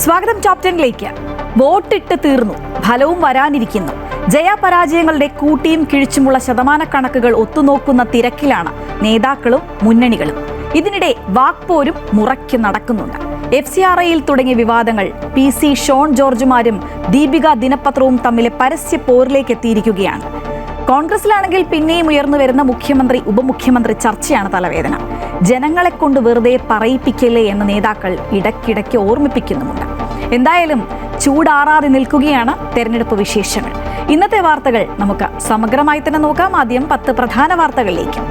സ്വാഗതം ടോപ് 10ലേക്ക്. വോട്ടിട്ട് തീർന്നു, ഫലവും വരാനിരിക്കുന്നു. ജയപരാജയങ്ങളുടെ കൂട്ടിയും കിഴിച്ചുമുള്ള ശതമാനക്കണക്കുകൾ ഒത്തുനോക്കുന്ന തിരക്കിലാണ് നേതാക്കളും മുന്നണികളും. ഇതിനിടെ വാക്പോരും മുറയ്ക്ക് നടക്കുന്നുണ്ട്. FCRIയിൽ തുടങ്ങിയ വിവാദങ്ങൾ PC ഷോൺ ജോർജുമാരും ദീപിക ദിനപത്രവും തമ്മിലെ പരസ്യ പോരിലേക്ക് എത്തിയിരിക്കുകയാണ്. കോൺഗ്രസിലാണെങ്കിൽ പിന്നെയും ഉയർന്നു വരുന്ന മുഖ്യമന്ത്രി ഉപമുഖ്യമന്ത്രി ചർച്ചയാണ് തലവേദന. ജനങ്ങളെ കൊണ്ട് വെറുതെ പറയിപ്പിക്കല്ലേ എന്ന് നേതാക്കൾ ഇടയ്ക്കിടയ്ക്ക് ഓർമ്മിപ്പിക്കുന്നുമുണ്ട്. എന്തായാലും ചൂടാറാതെ നിൽക്കുകയാണ് തെരഞ്ഞെടുപ്പ് വിശേഷങ്ങൾ. ഇന്നത്തെ വാർത്തകൾ നമുക്ക് സമഗ്രമായി തന്നെ നോക്കാം. ആദ്യം 10 പ്രധാന വാർത്തകളിലേക്ക്.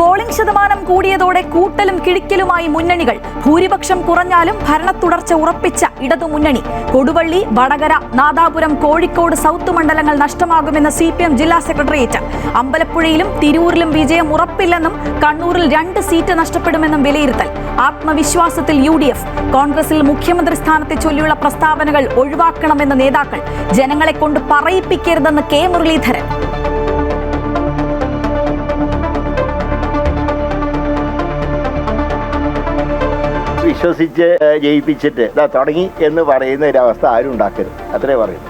പോളിംഗ് ശതമാനം കൂടിയതോടെ കൂട്ടലും കിഴിക്കലുമായി മുന്നണികൾ. ഭൂരിപക്ഷം കുറഞ്ഞാലും ഭരണ തുടർച്ച ഉറപ്പിച്ച ഇടതുമുന്നണി. കൊടുവള്ളി, വടകര, നാദാപുരം, കോഴിക്കോട് സൗത്ത് മണ്ഡലങ്ങൾ നഷ്ടമാകുമെന്ന് CPM ജില്ലാ സെക്രട്ടേറിയറ്റ്. അമ്പലപ്പുഴയിലും തിരൂരിലും വിജയം ഉറപ്പില്ലെന്നും കണ്ണൂരിൽ 2 സീറ്റ് നഷ്ടപ്പെടുമെന്നും വിലയിരുത്തൽ. ആത്മവിശ്വാസത്തിൽ UDF. കോൺഗ്രസിൽ മുഖ്യമന്ത്രി സ്ഥാനത്തെ ചൊല്ലിയുള്ള പ്രസ്താവനകൾ ഒഴിവാക്കണമെന്ന് നേതാക്കൾ. ജനങ്ങളെ കൊണ്ട് പറയിപ്പിക്കരുതെന്ന് K മുരളീധരൻ. വിശ്വസിച്ച് ജയിപ്പിച്ചിട്ട് തുടങ്ങി എന്ന് പറയുന്ന ഒരവസ്ഥ ആരും ഉണ്ടാക്കരുത്. അത്രേ പറയുന്നു.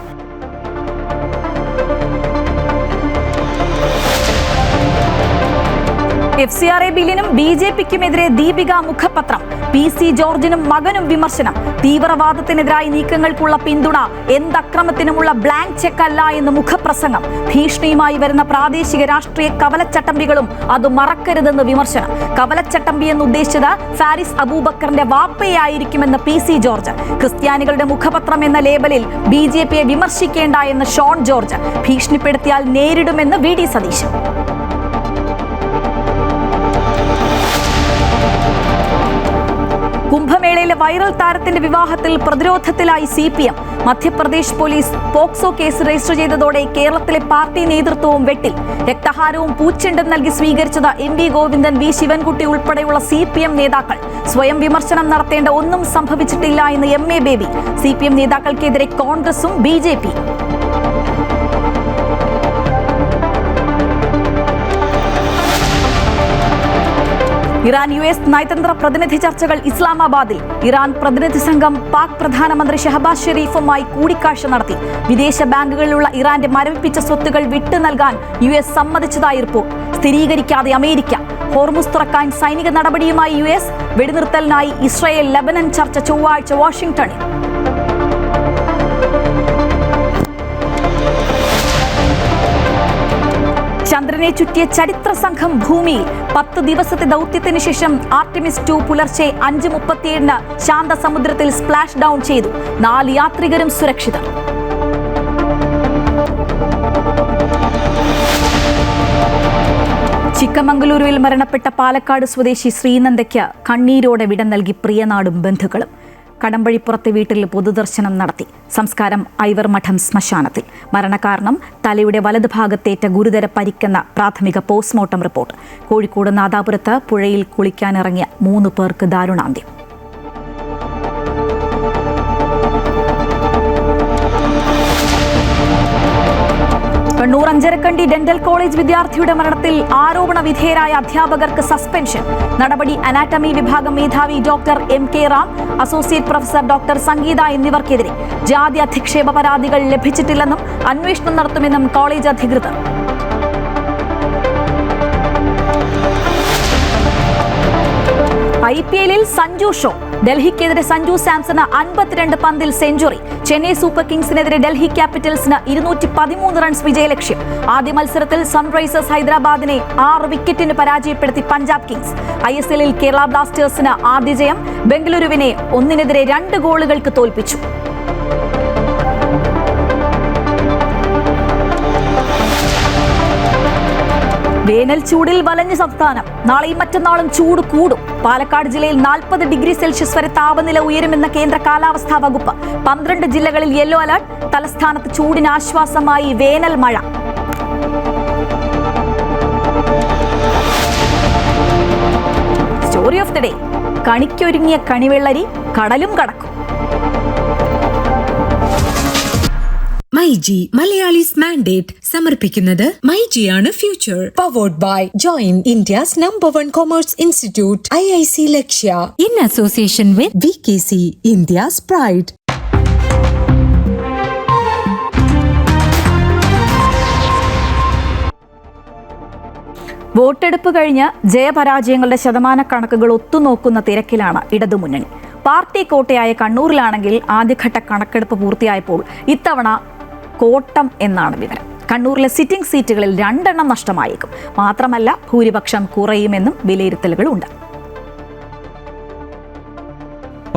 FCRI ബില്ലിനും BJPക്കുമെതിരെ ദീപിക മുഖപത്രം. PC ജോർജിനും മകനും വിമർശനം. തീവ്രവാദത്തിനെതിരായ നീക്കങ്ങൾക്കുള്ള പിന്തുണ എന്തക്രമത്തിനുമുള്ള ബ്ലാങ്ക് ചെക്ക് അല്ല എന്ന് മുഖപ്രസംഗം. ഭീഷണിയുമായി വരുന്ന പ്രാദേശിക രാഷ്ട്രീയ കവലച്ചട്ടമ്പികളും അത് മറക്കരുതെന്ന് വിമർശനം. കവലച്ചട്ടമ്പി എന്ന് ഉദ്ദേശിച്ചത് ഫാരിസ് അബൂബക്കറിന്റെ വാപ്പയായിരിക്കുമെന്ന് PC ജോർജ്. ക്രിസ്ത്യാനികളുടെ മുഖപത്രം എന്ന ലേബലിൽ BJPയെ വിമർശിക്കേണ്ട എന്ന് ഷോൺ ജോർജ്. ഭീഷണിപ്പെടുത്തിയാൽ നേരിടുമെന്ന് VD സതീശൻ. കുംഭമേളയിലെ വൈറൽ താരത്തിന്റെ വിവാഹത്തിൽ പ്രതിരോധത്തിലായി CPM. Madhya Pradesh police POCSO case register ചെയ്തതോടെ കേരളത്തിലെ പാർട്ടി നേതൃത്വവും വെട്ടിൽ. രക്തഹാരവും പൂച്ചെണ്ടും നൽകി സ്വീകരിച്ചത് MV ഗോവിന്ദൻ, V ശിവൻകുട്ടി ഉൾപ്പെടെയുള്ള CPM നേതാക്കൾ. സ്വയം വിമർശനം നടത്തേണ്ട ഒന്നും സംഭവിച്ചിട്ടില്ല എന്ന് MA ബേബി. CPM നേതാക്കൾക്കെതിരെ കോൺഗ്രസും BJP. ഇറാൻ US നയതന്ത്ര പ്രതിനിധി ചർച്ചകൾ ഇസ്ലാമാബാദിൽ. ഇറാൻ പ്രതിനിധി സംഘം പാക് പ്രധാനമന്ത്രി ഷഹബാസ് ഷെരീഫുമായി കൂടിക്കാഴ്ച നടത്തി. വിദേശ ബാങ്കുകളിലുള്ള ഇറാന്റെ മരവിപ്പിച്ച സ്വത്തുകൾ വിട്ടു നൽകാൻ US സമ്മതിച്ചതായി റിപ്പോർട്ട്. സ്ഥിരീകരിക്കാതെ അമേരിക്ക. ഹോർമുസ് തുറക്കാൻ സൈനിക നടപടിയുമായി US. വെടിനിർത്തലിനായി ഇസ്രായേൽ ലെബനൻ ചർച്ച ചൊവ്വാഴ്ച വാഷിംഗ്ടണിൽ. ചന്ദ്രനെ ചുറ്റിയ ചരിത്ര സംഘം ഭൂമിയിൽ. 10 ദിവസത്തെ ദൗത്യത്തിന് ശേഷം ആർട്ടിമിസ് 2 പുലർച്ചെ 5:37 ശാന്തസമുദ്രത്തിൽ സ്പ്ലാഷ് ഡൗൺ ചെയ്തു. 4 യാത്രികരും സുരക്ഷിതർ. ചിക്കമംഗലൂരുവിൽ മരണപ്പെട്ട പാലക്കാട് സ്വദേശി ശ്രീനന്ദയ്ക്ക് കണ്ണീരോടെ വിട നൽകി പ്രിയനാടും ബന്ധുക്കളും. കടമ്പഴിപ്പുറത്തെ വീട്ടിൽ പൊതുദർശനം നടത്തി. സംസ്കാരം ഐവർമഠം ശ്മശാനത്തിൽ. മരണകാരണം തലയുടെ വലതുഭാഗത്തേറ്റ ഗുരുതര പരിക്കെന്ന പ്രാഥമിക പോസ്റ്റ്മോർട്ടം റിപ്പോർട്ട്. കോഴിക്കോട് നാദാപുരത്ത് പുഴയിൽ കുളിക്കാനിറങ്ങിയ 3 പേർക്ക് ദാരുണാന്ത്യം. കണ്ണൂർ അഞ്ചരക്കണ്ടി ഡെന്റൽ കോളേജ് വിദ്യാർത്ഥിയുടെ മരണത്തിൽ ആരോപണ വിധേയരായ അധ്യാപകർക്ക് സസ്പെൻഷൻ. നടപടി അനാറ്റമി വിഭാഗം മേധാവി doctor MK Ram, associate professor doctor Sangeetha എന്നിവർക്കെതിരെ ജാതി അധിക്ഷേപ പരാതികൾ ലഭിച്ചിട്ടില്ലെന്നും അന്വേഷണം നടത്തുമെന്നും കോളേജ് അധികൃതർ. IPLൽ സഞ്ജു ഷോ. ഡൽഹിക്കെതിരെ സഞ്ജു സാംസണ് 52 പന്തിൽ സെഞ്ചുറി. ചെന്നൈ സൂപ്പർ കിങ്സിനെതിരെ ഡൽഹി ക്യാപിറ്റൽസിന് 213 റൺസ് വിജയലക്ഷ്യം. ആദ്യ മത്സരത്തിൽ സൺറൈസേഴ്സ് ഹൈദരാബാദിനെ 6 വിക്കറ്റിന് പരാജയപ്പെടുത്തി പഞ്ചാബ് കിങ്സ്. ISLൽ കേരള ബ്ലാസ്റ്റേഴ്സിന് ആദ്യ ജയം. ബംഗളൂരുവിനെ 1-നെതിരെ 2 ഗോളുകൾക്ക് തോൽപ്പിച്ചു. വേനൽ ചൂടിൽ വലഞ്ഞ സംസ്ഥാനം. നാളെയും മറ്റന്നാളും ചൂട് കൂടും. പാലക്കാട് ജില്ലയിൽ 40 ഡിഗ്രി സെൽഷ്യസ് വരെ താപനില ഉയരുമെന്ന കേന്ദ്ര കാലാവസ്ഥാ വകുപ്പ്. 12 ജില്ലകളിൽ യെല്ലോ അലർട്ട്. തലസ്ഥാനത്ത് ചൂടിന് ആശ്വാസമായി വേനൽ മഴ. Story of the day. കണിക്കൊരുങ്ങിയ കണിവെള്ളരി കടലും കടക്കും. മൈജി മലയാളീസ് മാൻഡേറ്റ് സമർപ്പിക്കുന്നത് മൈജിയാണ് future. Powered by join India's #1 commerce institute IIC Lakshya in association with VKC India's pride. വോട്ടെടുപ്പ് കഴിഞ്ഞ് ജയപരാജയങ്ങളുടെ ശതമാനക്കണക്കുകൾ ഒത്തുനോക്കുന്ന തിരക്കിലാണ് ഇടതുമുന്നണി. പാർട്ടി കോട്ടയായ കണ്ണൂരിലാണെങ്കിൽ ആദ്യഘട്ട കണക്കെടുപ്പ് പൂർത്തിയായപ്പോൾ ഇത്തവണ കോട്ടം എന്നാണ് വിവരം. കണ്ണൂരിലെ സിറ്റിംഗ് സീറ്റുകളിൽ 2 നഷ്ടമായേക്കും. മാത്രമല്ല ഭൂരിപക്ഷം കുറയുമെന്നും വിലയിരുത്തലുകളുണ്ട്.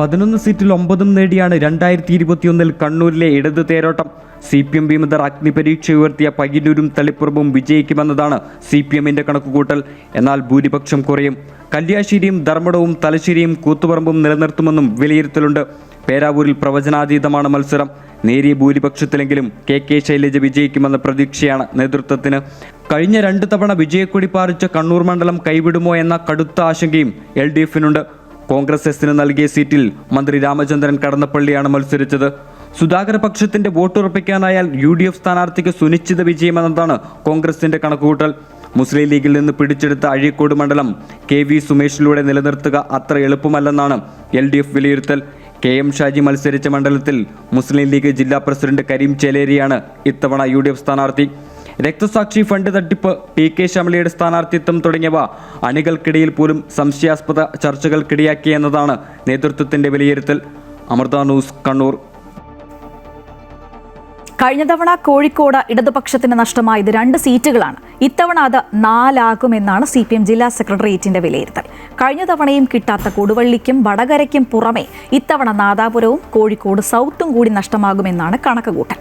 11 സീറ്റിൽ 9 നേടിയാണ് 2021 കണ്ണൂരിലെ ഇടത് തേരോട്ടം. CPM വിമതർ അഗ്നിപരീക്ഷ ഉയർത്തിയ പയ്യന്നൂരും തളിപ്പുറവും വിജയിക്കുമെന്നതാണ് CPMന്റെ കണക്കുകൂട്ടൽ. എന്നാൽ ഭൂരിപക്ഷം കുറയും. കല്യാശ്ശേരിയും ധർമ്മടവും തലശ്ശേരിയും കൂത്തുപറമ്പും നിലനിർത്തുമെന്നും വിലയിരുത്തലുണ്ട്. പേരാവൂരിൽ പ്രവചനാതീതമാണ് മത്സരം. നേരിയ ഭൂരിപക്ഷത്തിലെങ്കിലും KK ശൈലജ വിജയിക്കുമെന്ന പ്രതീക്ഷയാണ് നേതൃത്വത്തിന്. കഴിഞ്ഞ 2 തവണ വിജയക്കൊടി പാറിച്ച കണ്ണൂർ മണ്ഡലം കൈവിടുമോ എന്ന കടുത്ത ആശങ്കയും LDFനുണ്ട്. കോൺഗ്രസ് എസിന് നൽകിയ സീറ്റിൽ മന്ത്രി രാമചന്ദ്രൻ കടന്നപ്പള്ളിയാണ് മത്സരിച്ചത്. സുധാകര പക്ഷത്തിന്റെ വോട്ടുറപ്പിക്കാനായാൽ UDF സ്ഥാനാർത്ഥിക്ക് സുനിശ്ചിത വിജയമെന്നതാണ് കോൺഗ്രസിന്റെ കണക്കുകൂട്ടൽ. മുസ്ലിം ലീഗിൽ നിന്ന് പിടിച്ചെടുത്ത അഴീക്കോട് മണ്ഡലം KV സുമേഷിലൂടെ നിലനിർത്തുക അത്ര എളുപ്പമല്ലെന്നാണ് LDF വിലയിരുത്തൽ. KM ഷാജി മത്സരിച്ച മണ്ഡലത്തിൽ മുസ്ലിം ലീഗ് ജില്ലാ പ്രസിഡന്റ് കരീം ചേലേരിയാണ് ഇത്തവണ UDF സ്ഥാനാർത്ഥി. രക്തസാക്ഷി ഫണ്ട് തട്ടിപ്പ്, PK ശമലയുടെ സ്ഥാനാർത്ഥിത്വം തുടങ്ങിയവ അണികൾക്കിടയിൽ പോലും സംശയാസ്പദ ചർച്ചകൾക്കിടയാക്കിയെന്നതാണ് നേതൃത്വത്തിന്റെ വിലയിരുത്തൽ. അമൃത ന്യൂസ്, കണ്ണൂർ. കഴിഞ്ഞ തവണ കോഴിക്കോട് ഇടതുപക്ഷത്തിന് നഷ്ടമായത് 2 സീറ്റുകളാണ്. ഇത്തവണ അത് 4 ആകുമെന്നാണ് CPM ജില്ലാ സെക്രട്ടേറിയറ്റിന്റെ വിലയിരുത്തൽ. കഴിഞ്ഞ തവണയും കിട്ടാത്ത കൊടുവള്ളിക്കും വടകരയ്ക്കും പുറമെ ഇത്തവണ നാദാപുരവും കോഴിക്കോട് സൗത്തും കൂടി നഷ്ടമാകുമെന്നാണ് കണക്കുകൂട്ടൽ.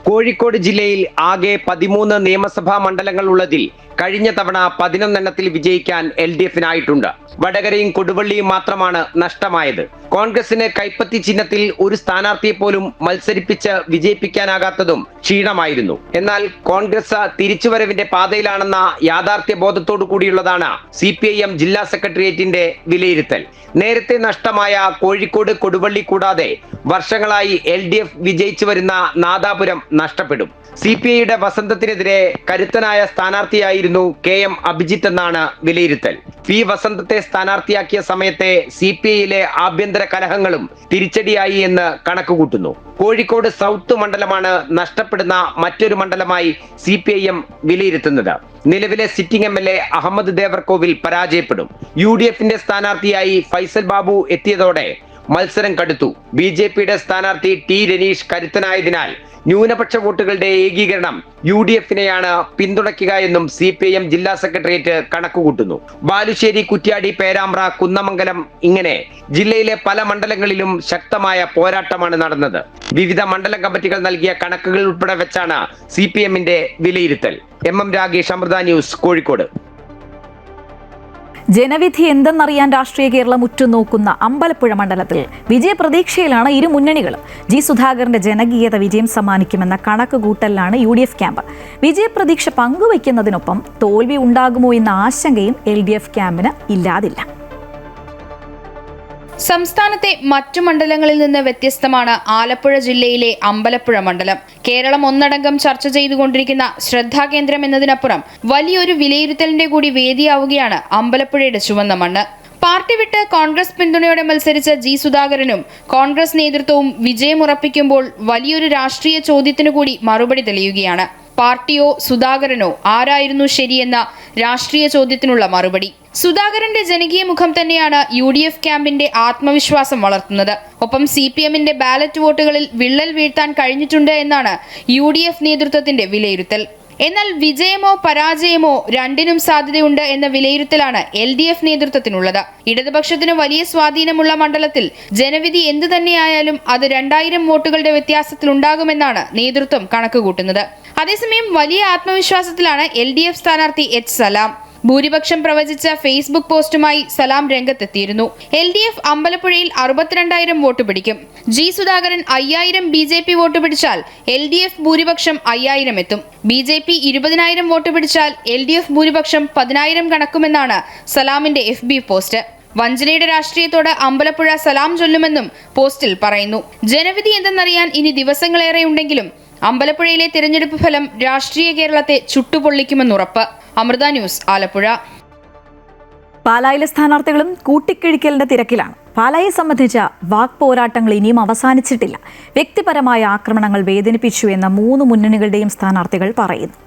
കോഴിക്കോട് ജില്ലയിൽ ആകെ 13 നിയമസഭാ മണ്ഡലങ്ങൾ ഉള്ളതിൽ കഴിഞ്ഞ തവണ 11 വിജയിക്കാൻ LDFനായിട്ടുണ്ട്. വടകരയും കൊടുവള്ളിയും മാത്രമാണ് നഷ്ടമായത്. കോൺഗ്രസിന് കൈപ്പത്തി ചിഹ്നത്തിൽ ഒരു സ്ഥാനാർത്ഥിയെ പോലും മത്സരിപ്പിച്ച് വിജയിപ്പിക്കാനാകാത്തതും ക്ഷീണമായിരുന്നു. എന്നാൽ കോൺഗ്രസ് തിരിച്ചുവരവിന്റെ പാതയിലാണെന്ന യാഥാർത്ഥ്യ ബോധത്തോടു കൂടിയുള്ളതാണ് CPIM ജില്ലാ സെക്രട്ടേറിയറ്റിന്റെ വിലയിരുത്തൽ. നേരത്തെ നഷ്ടമായ കോഴിക്കോട്, കൊടുവള്ളി കൂടാതെ വർഷങ്ങളായി LDF വിജയിച്ചു വരുന്ന നാദാപുരം നഷ്ടപ്പെടും. CPIയുടെ വസന്തത്തിനെതിരെ കരുത്തനായ സ്ഥാനാർത്ഥിയായിരുന്നു KM അഭിജിത്ത് എന്നാണ് വിലയിരുത്തൽ. P വസന്തത്തെ സ്ഥാനാർത്ഥിയാക്കിയ സമയത്തെ CPIയിലെ ആഭ്യന്തര കലഹങ്ങളും തിരിച്ചടിയായി എന്ന് കണക്കുകൂട്ടുന്നു. കോഴിക്കോട് സൗത്ത് മണ്ഡലമാണ് നഷ്ടപ്പെടുന്ന മറ്റൊരു മണ്ഡലമായി CPIM വിലയിരുത്തുന്നത്. നിലവിലെ സിറ്റിംഗ് MLA അഹമ്മദ് ദേവർകോവിൽ പരാജയപ്പെടും. UDFന്റെ സ്ഥാനാർത്ഥിയായി ഫൈസൽ ബാബു എത്തിയതോടെ മത്സരം കടുത്തു. BJPയുടെ സ്ഥാനാർത്ഥി T രനീഷ് കരുത്തനായതിനാൽ ന്യൂനപക്ഷ വോട്ടുകളുടെ ഏകീകരണം UDFനെയാണ് പിന്തുണയ്ക്കുക എന്നും CPIM ജില്ലാ സെക്രട്ടേറിയറ്റ് കണക്കുകൂട്ടുന്നു. ബാലുശ്ശേരി, കുറ്റ്യാടി, പേരാമ്പ്ര, കുന്നമംഗലം ഇങ്ങനെ ജില്ലയിലെ പല മണ്ഡലങ്ങളിലും ശക്തമായ പോരാട്ടമാണ് നടന്നത്. വിവിധ മണ്ഡലം കമ്മിറ്റികൾ നൽകിയ കണക്കുകൾ ഉൾപ്പെടെ വെച്ചാണ് CPMന്റെ വിലയിരുത്തൽ. MM Ragesh, Amrita News, Kozhikode. ജനവിധി എന്തെന്നറിയാൻ രാഷ്ട്രീയ കേരളം ഉറ്റുനോക്കുന്ന അമ്പലപ്പുഴ മണ്ഡലത്തിൽ വിജയപ്രതീക്ഷയിലാണ് ഇരു മുന്നണികളും. G സുധാകരന്റെ ജനകീയത വിജയം സമ്മാനിക്കുമെന്ന കണക്കുകൂട്ടലിലാണ് UDF ക്യാമ്പ്. വിജയപ്രതീക്ഷ പങ്കുവയ്ക്കുന്നതിനൊപ്പം തോൽവി ഉണ്ടാകുമോ എന്ന ആശങ്കയും LDF ക്യാമ്പിന് ഇല്ലാതില്ല. സംസ്ഥാനത്തെ മറ്റു മണ്ഡലങ്ങളിൽ നിന്ന് വ്യത്യസ്തമാണ് ആലപ്പുഴ ജില്ലയിലെ അമ്പലപ്പുഴ മണ്ഡലം. കേരളം ഒന്നടങ്കം ചർച്ച ചെയ്തുകൊണ്ടിരിക്കുന്ന ശ്രദ്ധാകേന്ദ്രം എന്നതിനപ്പുറം വലിയൊരു വിലയിരുത്തലിന്റെ കൂടി വേദിയാവുകയാണ് അമ്പലപ്പുഴയുടെ ചുവന്ന മണ്ണ്. പാർട്ടി വിട്ട് കോൺഗ്രസ് പിന്തുണയോടെ മത്സരിച്ച G സുധാകരനും കോൺഗ്രസ് നേതൃത്വവും വിജയമുറപ്പിക്കുമ്പോൾ വലിയൊരു രാഷ്ട്രീയ ചോദ്യത്തിനു കൂടി മറുപടി തെളിയുകയാണ്. പാർട്ടിയോ സുധാകരനോ ആരായിരുന്നു ശരിയെന്ന രാഷ്ട്രീയ ചോദ്യത്തിനുള്ള മറുപടി. സുധാകരന്റെ ജനകീയ മുഖം തന്നെയാണ് UDF ക്യാമ്പിന്റെ ആത്മവിശ്വാസം വളർത്തുന്നത്. ഒപ്പം CPMന്റെ ബാലറ്റ് വോട്ടുകളിൽ വിള്ളൽ വീഴ്ത്താൻ കഴിഞ്ഞിട്ടുണ്ട് എന്നാണ് UDF നേതൃത്വത്തിന്റെ വിലയിരുത്തൽ. എന്നാൽ വിജയമോ പരാജയമോ രണ്ടിനും സാധ്യതയുണ്ട് എന്ന വിലയിരുത്തലാണ് LDF നേതൃത്വത്തിനുള്ളത്. ഇടതുപക്ഷത്തിന് വലിയ സ്വാധീനമുള്ള മണ്ഡലത്തിൽ ജനവിധി എന്തു തന്നെയായാലും അത് 2000 വോട്ടുകളുടെ വ്യത്യാസത്തിൽ ഉണ്ടാകുമെന്നാണ് നേതൃത്വം കണക്കുകൂട്ടുന്നത്. അതേസമയം വലിയ ആത്മവിശ്വാസത്തിലാണ് LDF സ്ഥാനാർത്ഥി H സലാം. ഭൂരിപക്ഷം പ്രവചിച്ച ഫേസ്ബുക്ക് പോസ്റ്റുമായി സലാം രംഗത്തെത്തിയിരുന്നു. LDF അമ്പലപ്പുഴയിൽ 62,000 വോട്ട് പിടിക്കും. G സുധാകരൻ 5000 BJP വോട്ട് പിടിച്ചാൽ LDF ഭൂരിപക്ഷം 5000 എത്തും. BJP 20,000 വോട്ട് പിടിച്ചാൽ LDF ഭൂരിപക്ഷം 10,000 കടക്കുമെന്നാണ് സലാമിന്റെ FB പോസ്റ്റ്. വഞ്ചനയുടെ രാഷ്ട്രീയത്തോട് അമ്പലപ്പുഴ സലാം ചൊല്ലുമെന്നും പോസ്റ്റിൽ പറയുന്നു. ജനവിധി എന്തെന്നറിയാൻ ഇനി ദിവസങ്ങളേറെയുണ്ടെങ്കിലും അമ്പലപ്പുഴയിലെ തിരഞ്ഞെടുപ്പ് ഫലം രാഷ്ട്രീയ കേരളത്തെ ചുട്ടുപൊള്ളിക്കുമെന്നുറപ്പ്. അമൃത ന്യൂസ്, ആലപ്പുഴ. പാലായിലെ സ്ഥാനാർത്ഥികളും കൂട്ടിക്കിഴിക്കലിന്റെ തിരക്കിലാണ്. പാലായെ സംബന്ധിച്ച വാക്പോരാട്ടങ്ങൾ ഇനിയും അവസാനിച്ചിട്ടില്ല. വ്യക്തിപരമായ ആക്രമണങ്ങൾ വേദനിപ്പിച്ചു എന്ന് 3 മുന്നണികളുടെയും സ്ഥാനാർത്ഥികൾ പറയുന്നു.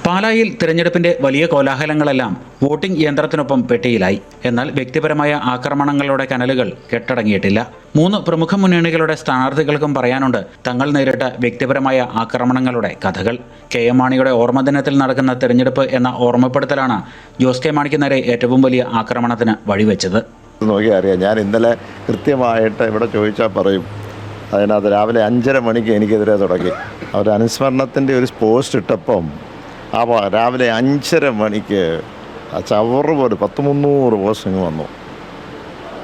പാലായിൽ തിരഞ്ഞെടുപ്പിന്റെ വലിയ കോലാഹലങ്ങളെല്ലാം വോട്ടിംഗ് യന്ത്രത്തിനൊപ്പം പെട്ടിയിലായി. എന്നാൽ വ്യക്തിപരമായ ആക്രമണങ്ങളുടെ കനലുകൾ കെട്ടടങ്ങിയിട്ടില്ല. 3 പ്രമുഖ മുന്നണികളുടെ സ്ഥാനാർത്ഥികൾക്കും പറയാനുണ്ട് തങ്ങൾ നേരിട്ട വ്യക്തിപരമായ ആക്രമണങ്ങളുടെ കഥകൾ. കെ എം മാണിയുടെ ഓർമ്മദിനത്തിൽ നടക്കുന്ന തിരഞ്ഞെടുപ്പ് എന്ന ഓർമ്മപ്പെടുത്തലാണ് ജോസ് കെ മാണിക്ക് നേരെ ഏറ്റവും വലിയ ആക്രമണത്തിന് വഴിവെച്ചത്. നോക്കി അറിയാം, ഞാൻ ഇന്നലെ കൃത്യമായിട്ട് ഇവിടെ ചോദിച്ചാൽ പറയും. അതിനകത്ത് രാവിലെ 5:30 മണിക്ക് എനിക്കെതിരെ തുടങ്ങി. അവർ അനുസ്മരണത്തിൻ്റെ ഒരു പോസ്റ്റ് ഇട്ടപ്പം രാവിലെ 5:30 മണിക്ക് ചവറ് പോലെ 100-300 പോസ്റ്റിങ് വന്നു.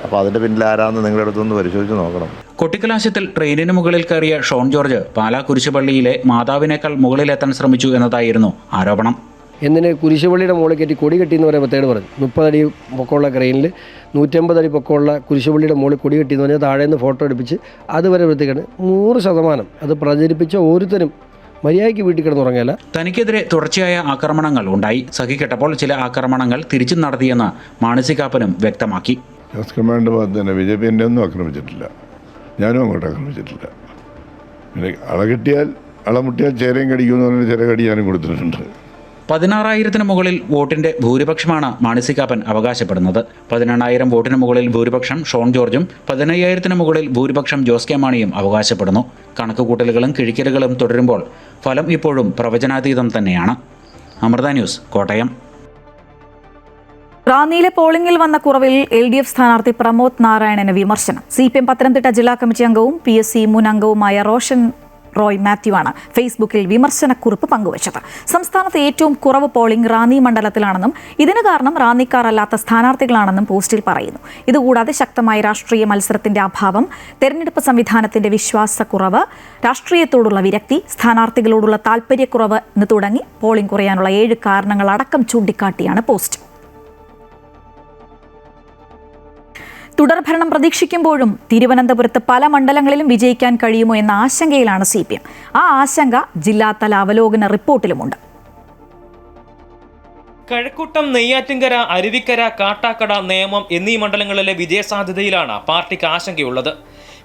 അപ്പോൾ അതിൻ്റെ പിന്നിൽ ആരാന്ന് നിങ്ങളുടെ അടുത്തൊന്ന് പരിശോധിച്ച് നോക്കണം. കൊട്ടിക്കലാശത്തിൽ ട്രെയിനിന് മുകളിൽ കയറിയ ഷോൺ ജോർജ് പാലാ കുരിശുപള്ളിയിലെ മാതാവിനേക്കാൾ മുകളിലെത്താൻ ശ്രമിച്ചു എന്നതായിരുന്നു ആരോപണം. എന്നിട്ട് കുരിശുപള്ളിയുടെ മുകളിൽ കയറ്റി കൊടി കെട്ടിയെന്ന് പറയാൻ പ്രത്യേകം പറഞ്ഞു. 30 അടി പൊക്കമുള്ള ക്രെയിനിൽ 150 അടി പൊക്കമുള്ള കുരിശുപള്ളിയുടെ മുകളിൽ കൊടി കെട്ടിയെന്ന് പറഞ്ഞാൽ താഴേന്ന് ഫോട്ടോ എടുപ്പിച്ച് അതുവരെ വൃത്തിക്കാണ് 100% അത് പ്രചരിപ്പിച്ച ഓരോരുത്തരും മര്യാദയ്ക്ക് വീട്ടിൽ കിടന്നുറങ്ങിയല്ല. തനിക്കെതിരെ തുടർച്ചയായ ആക്രമണങ്ങൾ ഉണ്ടായി. സഹിക്കെട്ടപ്പോൾ ചില ആക്രമണങ്ങൾ തിരിച്ചു നടത്തിയെന്ന് മാണി സി കാപ്പനും വ്യക്തമാക്കി. ജോസ് കെ മാണിയുടെ ഭാഗത്ത് തന്നെ BJP എന്നെ ഒന്നും ആക്രമിച്ചിട്ടില്ല, ഞാനും അങ്ങോട്ട് ആക്രമിച്ചിട്ടില്ല. പിന്നെ അളകിട്ടിയാൽ അളമുട്ടിയാൽ ചേരയും കടിക്കുമെന്ന് പറഞ്ഞാൽ ചില കടി ഞാനും കൊടുത്തിട്ടുണ്ട്. 16,000-ന് മുകളിൽ വോട്ടിന്റെ ഭൂരിപക്ഷമാണ് മാണി സി കാപ്പൻ അവകാശപ്പെടുന്നത്. 18,000 വോട്ടിന് മുകളിൽ ഭൂരിപക്ഷം ഷോൺ ജോർജും 15,000-ന് മുകളിൽ ഭൂരിപക്ഷം ജോസ് കെ മാണിയും അവകാശപ്പെടുന്നു. കണക്കുകൂട്ടലുകളും കിഴിക്കലുകളും തുടരുമ്പോൾ ഫലം ഇപ്പോഴും പ്രവചനാതീതം തന്നെയാണ്. അമൃത ന്യൂസ്, കോട്ടയം. റാന്നിയിലെ പോളിംഗിൽ വന്ന കുറവിൽ LDF സ്ഥാനാർത്ഥി പ്രമോദ് നാരായണന് വിമർശനം. CPM പത്തനംതിട്ട ജില്ലാ കമ്മിറ്റി അംഗവും PSC മുൻ അംഗവുമായ റോഷൻ റോയ് മാത്യു ആണ് ഫേസ്ബുക്കിൽ വിമർശനക്കുറിപ്പ് പങ്കുവച്ചത്. സംസ്ഥാനത്ത് ഏറ്റവും കുറവ് പോളിംഗ് റാന്നി മണ്ഡലത്തിലാണെന്നും ഇതിന് കാരണം റാന്നിക്കാർ അല്ലാത്ത സ്ഥാനാർത്ഥികളാണെന്നും പോസ്റ്റിൽ പറയുന്നു. ഇതുകൂടാതെ ശക്തമായ രാഷ്ട്രീയ മത്സരത്തിന്റെ അഭാവം, തെരഞ്ഞെടുപ്പ് സംവിധാനത്തിന്റെ വിശ്വാസക്കുറവ്, രാഷ്ട്രീയത്തോടുള്ള വിരക്തി, സ്ഥാനാർത്ഥികളോടുള്ള താൽപര്യക്കുറവ് എന്ന് തുടങ്ങി പോളിംഗ് കുറയാനുള്ള 7 കാരണങ്ങൾ അടക്കം ചൂണ്ടിക്കാട്ടിയാണ് പോസ്റ്റ്. തുടർഭരണം പ്രതീക്ഷിക്കുമ്പോഴും തിരുവനന്തപുരത്ത് പല മണ്ഡലങ്ങളിലും വിജയിക്കാൻ കഴിയുമോ എന്ന ആശങ്കയിലാണ് CPM. ആ ആശങ്ക ജില്ലാതല അവലോകന റിപ്പോർട്ടിലുമുണ്ട്. കഴക്കൂട്ടം, നെയ്യാറ്റിൻകര, അരുവിക്കര, കാട്ടാക്കട, നേമം എന്നീ മണ്ഡലങ്ങളിലെ വിജയസാധ്യതയിലാണ് പാർട്ടിക്ക് ആശങ്കയുള്ളത്.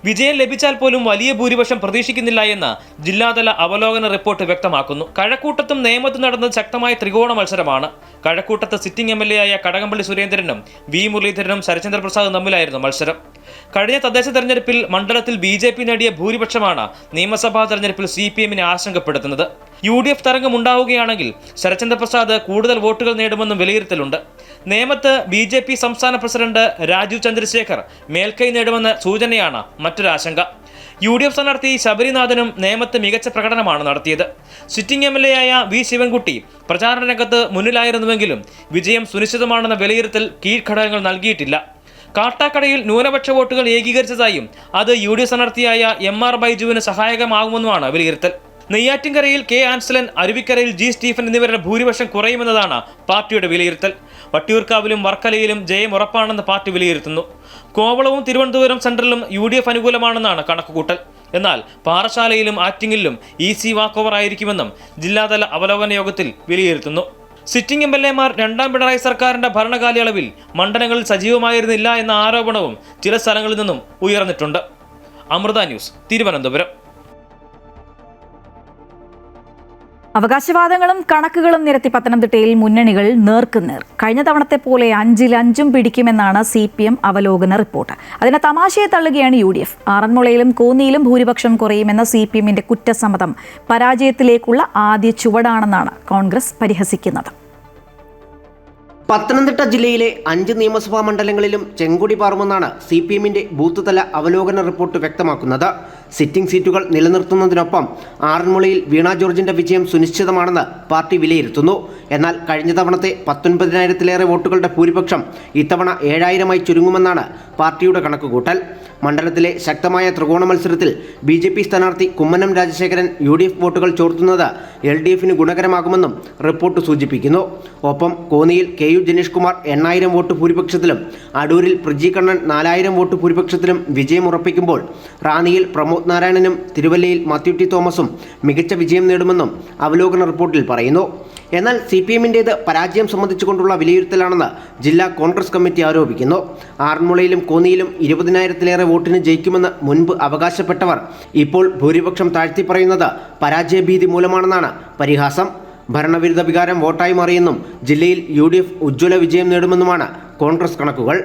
വിജയം ലഭിച്ചാൽ പോലും വലിയ ഭൂരിപക്ഷം പ്രതീക്ഷിക്കുന്നില്ല എന്ന് ജില്ലാതല അവലോകന റിപ്പോർട്ട് വ്യക്തമാക്കുന്നു. കഴക്കൂട്ടത്തും നേമത്തും നടന്നത് ശക്തമായ ത്രികോണ മത്സരമാണ്. കഴക്കൂട്ടത്ത് സിറ്റിംഗ് MLA ആയ കടകംപള്ളി സുരേന്ദ്രനും V മുരളീധരനും ശരചന്ദ്ര പ്രസാദും തമ്മിലായിരുന്നു മത്സരം. കഴിഞ്ഞ തദ്ദേശ തെരഞ്ഞെടുപ്പിൽ മണ്ഡലത്തിൽ BJP നേടിയ ഭൂരിപക്ഷമാണ് നിയമസഭാ തെരഞ്ഞെടുപ്പിൽ CPM-നെ ആശങ്കപ്പെടുത്തുന്നത്. UDF തരംഗം ഉണ്ടാവുകയാണെങ്കിൽ ശരചന്ദ്ര പ്രസാദ് കൂടുതൽ വോട്ടുകൾ നേടുമെന്നും വിലയിരുത്തലുണ്ട്. നേമത്ത് BJP സംസ്ഥാന പ്രസിഡന്റ് രാജീവ് ചന്ദ്രശേഖർ മേൽക്കൈ നേടുമെന്ന സൂചനയാണ് മറ്റൊരാശങ്ക. UDF സ്ഥാനാർത്ഥി ശബരിനാഥനും നേമത്ത് മികച്ച പ്രകടനമാണ് നടത്തിയത്. സിറ്റിംഗ് MLA ആയ V ശിവൻകുട്ടി പ്രചാരണ രംഗത്ത് മുന്നിലായിരുന്നുവെങ്കിലും വിജയം സുനിശ്ചിതമാണെന്ന വിലയിരുത്തൽ കീഴ്ഘടകങ്ങൾ നൽകിയിട്ടില്ല. കാട്ടാക്കടയിൽ ന്യൂനപക്ഷ വോട്ടുകൾ ഏകീകരിച്ചതായും അത് UDF സ്ഥാനാർത്ഥിയായ MR ബൈജുവിന് സഹായകമാകുമെന്നുമാണ് വിലയിരുത്തൽ. നെയ്യാറ്റിൻകരയിൽ K ആൻസലൻ, അരുവിക്കരയിൽ G സ്റ്റീഫൻ എന്നിവരുടെ ഭൂരിപക്ഷം കുറയുമെന്നതാണ് പാർട്ടിയുടെ വിലയിരുത്തൽ. വട്ടിയൂർക്കാവിലും വർക്കലയിലും ജയം ഉറപ്പാണെന്ന് പാർട്ടി വിലയിരുത്തുന്നു. കോവളവും തിരുവനന്തപുരം സെൻട്രലിലും UDF അനുകൂലമാണെന്നാണ് കണക്കുകൂട്ടൽ. എന്നാൽ പാറശാലയിലും ആറ്റിങ്ങലിലും EC വാക്കോവർ ആയിരിക്കുമെന്നും ജില്ലാതല അവലോകന യോഗത്തിൽ വിലയിരുത്തുന്നു. സിറ്റിംഗ് MLA-മാർ രണ്ടാം പിണറായി സർക്കാരിന്റെ ഭരണകാലയളവിൽ മണ്ഡലങ്ങളിൽ സജീവമായിരുന്നില്ല എന്ന ആരോപണവും ചില സ്ഥലങ്ങളിൽ നിന്നും ഉയർന്നിട്ടുണ്ട്. അമൃത ന്യൂസ്, തിരുവനന്തപുരം. അവകാശവാദങ്ങളും കണക്കുകളും നിരത്തി പത്തനംതിട്ടയിൽ മുന്നണികൾ നേർക്കുനേർ. കഴിഞ്ഞ തവണത്തെ പോലെ 5-ൽ 5 പിടിക്കുമെന്നാണ് CPM അവലോകന റിപ്പോർട്ട്. അതിനെ തമാശയെ തള്ളുകയാണ് UDF. ആറന്മുളയിലും കോന്നിയിലും ഭൂരിപക്ഷം കുറയുമെന്ന CPM-ന്റെ കുറ്റസമ്മതം പരാജയത്തിലേക്കുള്ള ആദ്യ ചുവടാണെന്നാണ് കോൺഗ്രസ് പരിഹസിക്കുന്നത്. പത്തനംതിട്ട ജില്ലയിലെ 5 നിയമസഭാ മണ്ഡലങ്ങളിലും ചെങ്കൊടി പാറുമെന്നാണ് CPM-ന്റെ ബൂത്ത് തല അവലോകന റിപ്പോർട്ട് വ്യക്തമാക്കുന്നത്. സിറ്റിംഗ് സീറ്റുകൾ നിലനിർത്തുന്നതിനൊപ്പം ആറന്മുളയിൽ വീണ ജോർജിന്റെ വിജയം സുനിശ്ചിതമാണെന്ന് പാർട്ടി വിലയിരുത്തുന്നു. എന്നാൽ കഴിഞ്ഞ തവണത്തെ 19,000-ലേറെ വോട്ടുകളുടെ ഭൂരിപക്ഷം ഇത്തവണ 7,000-ആയി ചുരുങ്ങുമെന്നാണ് പാർട്ടിയുടെ കണക്കുകൂട്ടൽ. മണ്ഡലത്തിലെ ശക്തമായ ത്രികോണ മത്സരത്തിൽ BJP സ്ഥാനാർത്ഥി കുമ്മനം രാജശേഖരൻ UDF വോട്ടുകൾ ചോർത്തുന്നത് LDFന് ഗുണകരമാകുമെന്നും റിപ്പോർട്ട് സൂചിപ്പിക്കുന്നു. ഒപ്പം കോന്നിയിൽ KU ജനീഷ് കുമാർ 8,000 വോട്ട് ഭൂരിപക്ഷത്തിലും അടൂരിൽ പ്രജി കണ്ണൻ 4,000 വോട്ട് ഭൂരിപക്ഷത്തിലും വിജയം ഉറപ്പിക്കുമ്പോൾ റാന്നിയിൽ പ്രമോദ് നാരായണനും തിരുവല്ലയിൽ മാത്യു ടി തോമസും മികച്ച വിജയം നേടുമെന്നും അവലോകന റിപ്പോർട്ടിൽ പറയുന്നു. എന്നാൽ CPM-ന്റേത് പരാജയം സംബന്ധിച്ചുകൊണ്ടുള്ള വിലയിരുത്തലാണെന്ന് ജില്ലാ കോൺഗ്രസ് കമ്മിറ്റി ആരോപിക്കുന്നു. ആറന്മുളയിലും കോന്നിയിലും 20,000-ലേറെ വോട്ടിന് ജയിക്കുമെന്ന് മുൻപ് അവകാശപ്പെട്ടവർ ഇപ്പോൾ ഭൂരിപക്ഷം താഴ്ത്തി പറയുന്നത് പരാജയഭീതി മൂലമാണെന്നാണ് പരിഹാസം. ഭരണവിരുദ്ധ വികാരം വോട്ടായി മാറിയെന്നും ജില്ലയിൽ UDF ഉജ്ജ്വല വിജയം നേടുമെന്നുമാണ് കോൺഗ്രസ് കണക്കുകൾ.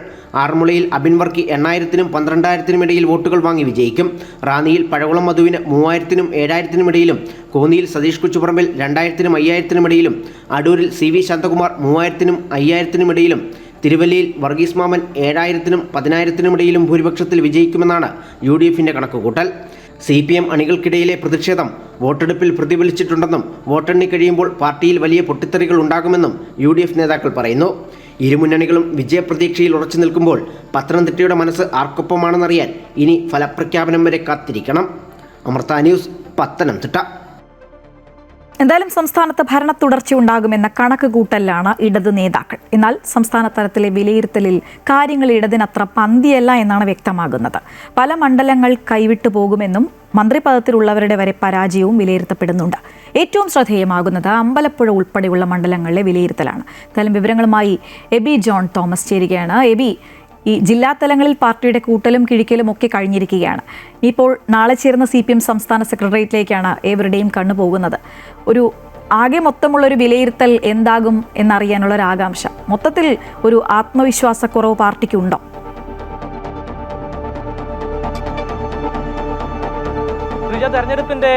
ആറന്മുളയിൽ അബിൻ വർക്കി 8,000-നും 12,000-നും ഇടയിൽ വോട്ടുകൾ വാങ്ങി വിജയിക്കും. റാന്നിയിൽ പഴകുളം മധുവിന് 3,000-നും 7,000-നും ഇടയിലും, കോന്നിയിൽ സതീഷ് കുച്ചുപറമ്പിൽ 2,000-നും 5,000-നും ഇടയിലും, അടൂരിൽ CV ശാന്തകുമാർ 3,000-നും 5,000-നും ഇടയിലും, തിരുവല്ലയിൽ വർഗീസ് മാമൻ 7,000-നും 10,000-നും ഇടയിലും ഭൂരിപക്ഷത്തിൽ വിജയിക്കുമെന്നാണ് UDFന്റെ കണക്കുകൂട്ടൽ. CPM അണികൾക്കിടയിലെ പ്രതിഷേധം വോട്ടെടുപ്പിൽ പ്രതിഫലിച്ചിട്ടുണ്ടെന്നും വോട്ടെണ്ണി കഴിയുമ്പോൾ പാർട്ടിയിൽ വലിയ പൊട്ടിത്തെറികൾ ഉണ്ടാകുമെന്നും UDF നേതാക്കൾ പറയുന്നു. ഇരുമുന്നണികളും വിജയപ്രതീക്ഷയിൽ ഉറച്ചു നിൽക്കുമ്പോൾ പത്തനംതിട്ടയുടെ മനസ്സ് ആർക്കൊപ്പമാണെന്നറിയാൻ ഇനി ഫലപ്രഖ്യാപനം വരെ കാത്തിരിക്കണം. അമൃത ന്യൂസ്, പത്തനംതിട്ട. എന്തായാലും സംസ്ഥാനത്ത് ഭരണ തുടർച്ച ഉണ്ടാകുമെന്ന കണക്ക് കൂട്ടലിലാണ് ഇടത് നേതാക്കൾ. എന്നാൽ സംസ്ഥാന തലത്തിലെ വിലയിരുത്തലിൽ കാര്യങ്ങൾ ഇടതിനത്ര പന്തിയല്ല എന്നാണ് വ്യക്തമാകുന്നത്. പല മണ്ഡലങ്ങൾ കൈവിട്ടു പോകുമെന്നും മന്ത്രിപദത്തിലുള്ളവരുടെ വരെ പരാജയവും വിലയിരുത്തപ്പെടുന്നുണ്ട്. ഏറ്റവും ശ്രദ്ധേയമാകുന്നത് അമ്പലപ്പുഴ ഉൾപ്പെടെയുള്ള മണ്ഡലങ്ങളിലെ വിലയിരുത്തലാണ്. എന്തായാലും വിവരങ്ങളുമായി എബി ജോൺ തോമസ് ചേരുകയാണ്. എബി, ഈ ജില്ലാ തലങ്ങളിൽ പാർട്ടിയുടെ കൂട്ടലും കിഴിക്കലും ഒക്കെ കഴിഞ്ഞിരിക്കുകയാണ്. ഇപ്പോൾ നാളെ ചേർന്ന CPM സംസ്ഥാന സെക്രട്ടേറിയറ്റിലേക്കാണ് ഏവരുടെയും കണ്ണുപോകുന്നത്. ഒരു ആകെ മൊത്തമുള്ളൊരു വിലയിരുത്തൽ എന്താകും എന്നറിയാനുള്ളൊരു ആകാംക്ഷ, മൊത്തത്തിൽ ഒരു ആത്മവിശ്വാസക്കുറവ് പാർട്ടിക്കുണ്ടോ? തെരഞ്ഞെടുപ്പിന്റെ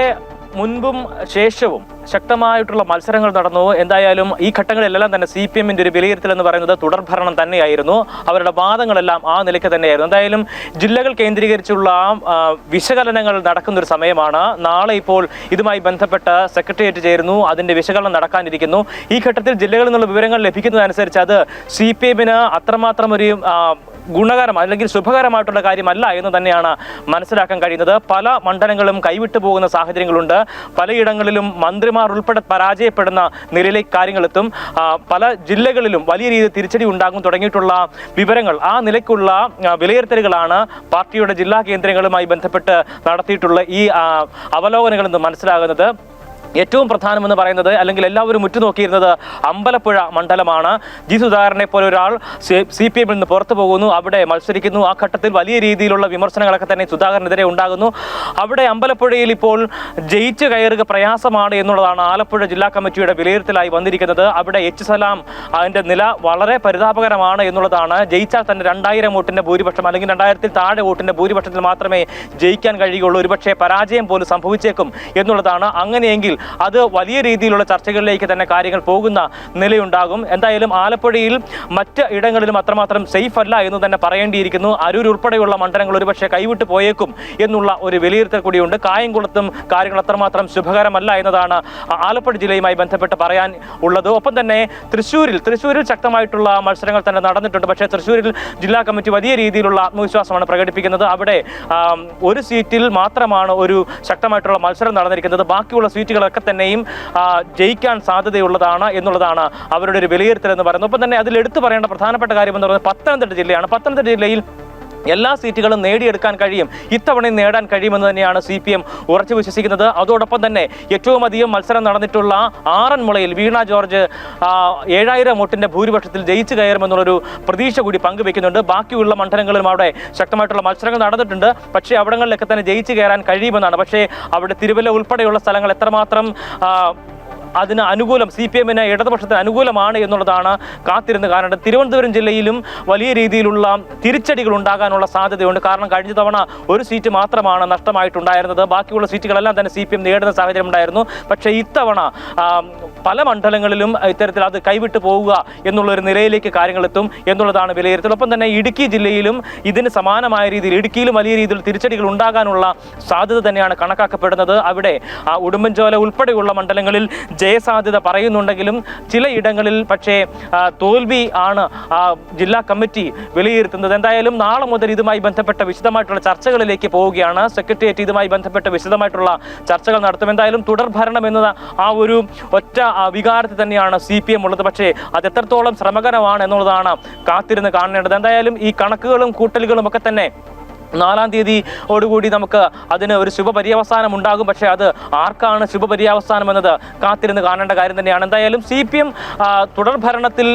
മുൻപും ശേഷവും ശക്തമായിട്ടുള്ള മത്സരങ്ങൾ നടന്നു. എന്തായാലും ഈ ഘട്ടങ്ങളിലെല്ലാം തന്നെ CPM-ന്റെ ഒരു വിലയിരുത്തൽ എന്ന് പറയുന്നത് തുടർഭരണം തന്നെയായിരുന്നു. അവരുടെ വാദങ്ങളെല്ലാം ആ നിലയ്ക്ക് തന്നെയായിരുന്നു. എന്തായാലും ജില്ലകൾ കേന്ദ്രീകരിച്ചുള്ള വിശകലനങ്ങൾ നടക്കുന്നൊരു സമയമാണ്. നാളെ ഇപ്പോൾ ഇതുമായി ബന്ധപ്പെട്ട സെക്രട്ടേറിയറ്റ് ചേരുന്നു, അതിൻ്റെ വിശകലനം നടക്കാനിരിക്കുന്നു. ഈ ഘട്ടത്തിൽ ജില്ലകളിൽ നിന്നുള്ള വിവരങ്ങൾ ലഭിക്കുന്നതനുസരിച്ച് അത് CPM-ന് അത്രമാത്രം ഒരു ഗുണകരം അല്ലെങ്കിൽ ശുഭകരമായിട്ടുള്ള കാര്യമല്ല എന്ന് തന്നെയാണ് മനസ്സിലാക്കാൻ കഴിയുന്നത്. പല മണ്ഡലങ്ങളും കൈവിട്ടു പോകുന്ന സാഹചര്യങ്ങളുണ്ട്. പലയിടങ്ങളിലും മന്ത്രിമാർ ഉൾപ്പെടെ പരാജയപ്പെടുന്ന നിലയിലേക്ക് കാര്യങ്ങളെത്തും. പല ജില്ലകളിലും വലിയ രീതിയിൽ തിരിച്ചടി ഉണ്ടാകും തുടങ്ങിയിട്ടുള്ള വിവരങ്ങൾ, ആ നിലയ്ക്കുള്ള വിലയിരുത്തലുകളാണ് പാർട്ടിയുടെ ജില്ലാ കേന്ദ്രങ്ങളുമായി ബന്ധപ്പെട്ട് നടത്തിയിട്ടുള്ള ഈ അവലോകനങ്ങളിൽ നിന്ന് മനസ്സിലാകുന്നത്. ഏറ്റവും പ്രധാനമെന്ന് പറയുന്നത്, അല്ലെങ്കിൽ എല്ലാവരും ഉറ്റുനോക്കിയിരുന്നത് അമ്പലപ്പുഴ മണ്ഡലമാണ്. ജി സുധാകരനെ പോലെ ഒരാൾ CPM-ൽ നിന്ന് പുറത്തു പോകുന്നു, അവിടെ മത്സരിക്കുന്നു. ആ ഘട്ടത്തിൽ വലിയ രീതിയിലുള്ള വിമർശനങ്ങളൊക്കെ തന്നെ സുധാകരനെതിരെ ഉണ്ടാകുന്നു. അവിടെ അമ്പലപ്പുഴയിൽ ഇപ്പോൾ ജയിച്ചു കയറുക പ്രയാസമാണ് എന്നുള്ളതാണ് ആലപ്പുഴ ജില്ലാ കമ്മിറ്റിയുടെ വിലയിരുത്തലായി വന്നിരിക്കുന്നത്. അവിടെ സലാം അതിൻ്റെ നില വളരെ പരിതാപകരമാണ് എന്നുള്ളതാണ്. ജയിച്ചാൽ തന്നെ 2,000 വോട്ടിൻ്റെ ഭൂരിപക്ഷം അല്ലെങ്കിൽ 2,000-ൽ താഴെ വോട്ടിൻ്റെ ഭൂരിപക്ഷത്തിൽ മാത്രമേ ജയിക്കാൻ കഴിയുകയുള്ളൂ. ഒരുപക്ഷെ പരാജയം പോലും സംഭവിച്ചേക്കും എന്നുള്ളതാണ്. അങ്ങനെയെങ്കിൽ അത് വലിയ രീതിയിലുള്ള ചർച്ചകളിലേക്ക് തന്നെ കാര്യങ്ങൾ പോകുന്ന നിലയുണ്ടാകും. എന്തായാലും ആലപ്പുഴയിൽ മറ്റ് ഇടങ്ങളിലും അത്രമാത്രം സേഫ് അല്ല എന്ന് തന്നെ പറയേണ്ടിയിരിക്കുന്നു. അരൂർ ഉൾപ്പെടെയുള്ള മണ്ഡലങ്ങൾ ഒരുപക്ഷെ കൈവിട്ട് പോയേക്കും എന്നുള്ള ഒരു വിലയിരുത്തൽ കൂടിയുണ്ട്. കായംകുളത്തും കാര്യങ്ങൾ അത്രമാത്രം ശുഭകരമല്ല എന്നതാണ് ആലപ്പുഴ ജില്ലയുമായി ബന്ധപ്പെട്ട് പറയാൻ ഉള്ളത്. ഒപ്പം തന്നെ തൃശ്ശൂരിൽ ശക്തമായിട്ടുള്ള മത്സരങ്ങൾ തന്നെ നടന്നിട്ടുണ്ട്. പക്ഷേ തൃശ്ശൂരിൽ ജില്ലാ കമ്മിറ്റി വലിയ രീതിയിലുള്ള ആത്മവിശ്വാസമാണ് പ്രകടിപ്പിക്കുന്നത്. അവിടെ ഒരു സീറ്റിൽ മാത്രമാണ് ഒരു ശക്തമായിട്ടുള്ള മത്സരം നടന്നിരിക്കുന്നത്. ബാക്കിയുള്ള സീറ്റുകൾ ഒക്കെ തന്നെയും ജയിക്കാൻ സാധ്യതയുള്ളതാണ് എന്നുള്ളതാണ് അവരുടെ ഒരു വിലയിരുത്തൽ എന്ന് പറയുന്നത്. ഒപ്പം തന്നെ അതിൽ എടുത്തു പറയേണ്ട പ്രധാനപ്പെട്ട കാര്യം എന്ന് പറയുന്നത് പത്തനംതിട്ട ജില്ലയാണ്. പത്തനംതിട്ട ജില്ലയിൽ എല്ലാ സീറ്റുകളും നേടിയെടുക്കാൻ കഴിയും, ഇത്തവണയും നേടാൻ കഴിയുമെന്ന് തന്നെയാണ് CPM ഉറച്ചു വിശ്വസിക്കുന്നത്. അതോടൊപ്പം തന്നെ ഏറ്റവും അധികം മത്സരം നടന്നിട്ടുള്ള ആറന്മുളയിൽ വീണ ജോർജ് 7,000 വോട്ടിൻ്റെ ഭൂരിപക്ഷത്തിൽ ജയിച്ചു കയറുമെന്നുള്ളൊരു പ്രതീക്ഷ കൂടി പങ്കുവെക്കുന്നുണ്ട്. ബാക്കിയുള്ള മണ്ഡലങ്ങളിലും അവിടെ ശക്തമായിട്ടുള്ള മത്സരങ്ങൾ നടന്നിട്ടുണ്ട്. പക്ഷേ അവിടങ്ങളിലൊക്കെ തന്നെ ജയിച്ചു കയറാൻ കഴിയുമെന്നാണ്. പക്ഷേ അവിടെ തിരുവല്ല ഉൾപ്പെടെയുള്ള സ്ഥലങ്ങൾ എത്രമാത്രം അതിന് അനുകൂലം, CPM-ന് ഇടതുപക്ഷത്തിന് അനുകൂലമാണ് എന്നുള്ളതാണ് കാത്തിരുന്ന് കാണേണ്ടത്. തിരുവനന്തപുരം ജില്ലയിലും വലിയ രീതിയിലുള്ള തിരിച്ചടികൾ ഉണ്ടാകാനുള്ള സാധ്യതയുണ്ട്. കാരണം കഴിഞ്ഞ തവണ ഒരു സീറ്റ് മാത്രമാണ് നഷ്ടമായിട്ടുണ്ടായിരുന്നത്. ബാക്കിയുള്ള സീറ്റുകളെല്ലാം തന്നെ CPM നേടുന്ന സാഹചര്യം ഉണ്ടായിരുന്നു. പക്ഷേ ഇത്തവണ പല മണ്ഡലങ്ങളിലും ഇത്തരത്തിൽ അത് കൈവിട്ടു പോവുക എന്നുള്ളൊരു നിലയിലേക്ക് കാര്യങ്ങൾ എത്തും എന്നുള്ളതാണ് വിലയിരുത്തൽ. ഒപ്പം തന്നെ ഇടുക്കി ജില്ലയിലും ഇതിന് സമാനമായ രീതിയിൽ ഇടുക്കിയിലും വലിയ രീതിയിൽ തിരിച്ചടികൾ ഉണ്ടാകാനുള്ള സാധ്യത തന്നെയാണ് കണക്കാക്കപ്പെടുന്നത്. അവിടെ ഉടുമ്പൻചോല ഉൾപ്പെടെയുള്ള മണ്ഡലങ്ങളിൽ ജയസാധ്യത പറയുന്നുണ്ടെങ്കിലും ചിലയിടങ്ങളിൽ പക്ഷേ തോൽവി ആണ് ജില്ലാ കമ്മിറ്റി വിലയിരുത്തുന്നത്. എന്തായാലും നാളെ മുതൽ ഇതുമായി ബന്ധപ്പെട്ട വിശദമായിട്ടുള്ള ചർച്ചകളിലേക്ക് പോവുകയാണ്. സെക്രട്ടേറിയറ്റ് ഇതുമായി ബന്ധപ്പെട്ട് വിശദമായിട്ടുള്ള ചർച്ചകൾ നടത്തും. എന്തായാലും തുടർ ഭരണം എന്നത് ആ ഒരു ഒറ്റ വികാരത്തിൽ തന്നെയാണ് CPM ഉള്ളത്. പക്ഷേ അത് എത്രത്തോളം ശ്രമകരമാണ് എന്നുള്ളതാണ് കാത്തിരുന്ന് കാണേണ്ടത്. എന്തായാലും ഈ കണക്കുകളും കൂട്ടലുകളും ഒക്കെ തന്നെ 4-ാം തീയതിയോടുകൂടി നമുക്ക് അതിന് ഒരു ശുഭപര്യവസാനം ഉണ്ടാകും. പക്ഷേ അത് ആർക്കാണ് ശുഭപര്യവസാനം എന്നത് കാത്തിരുന്ന് കാണേണ്ട കാര്യം തന്നെയാണ്. എന്തായാലും CPM തുടർ ഭരണത്തിൽ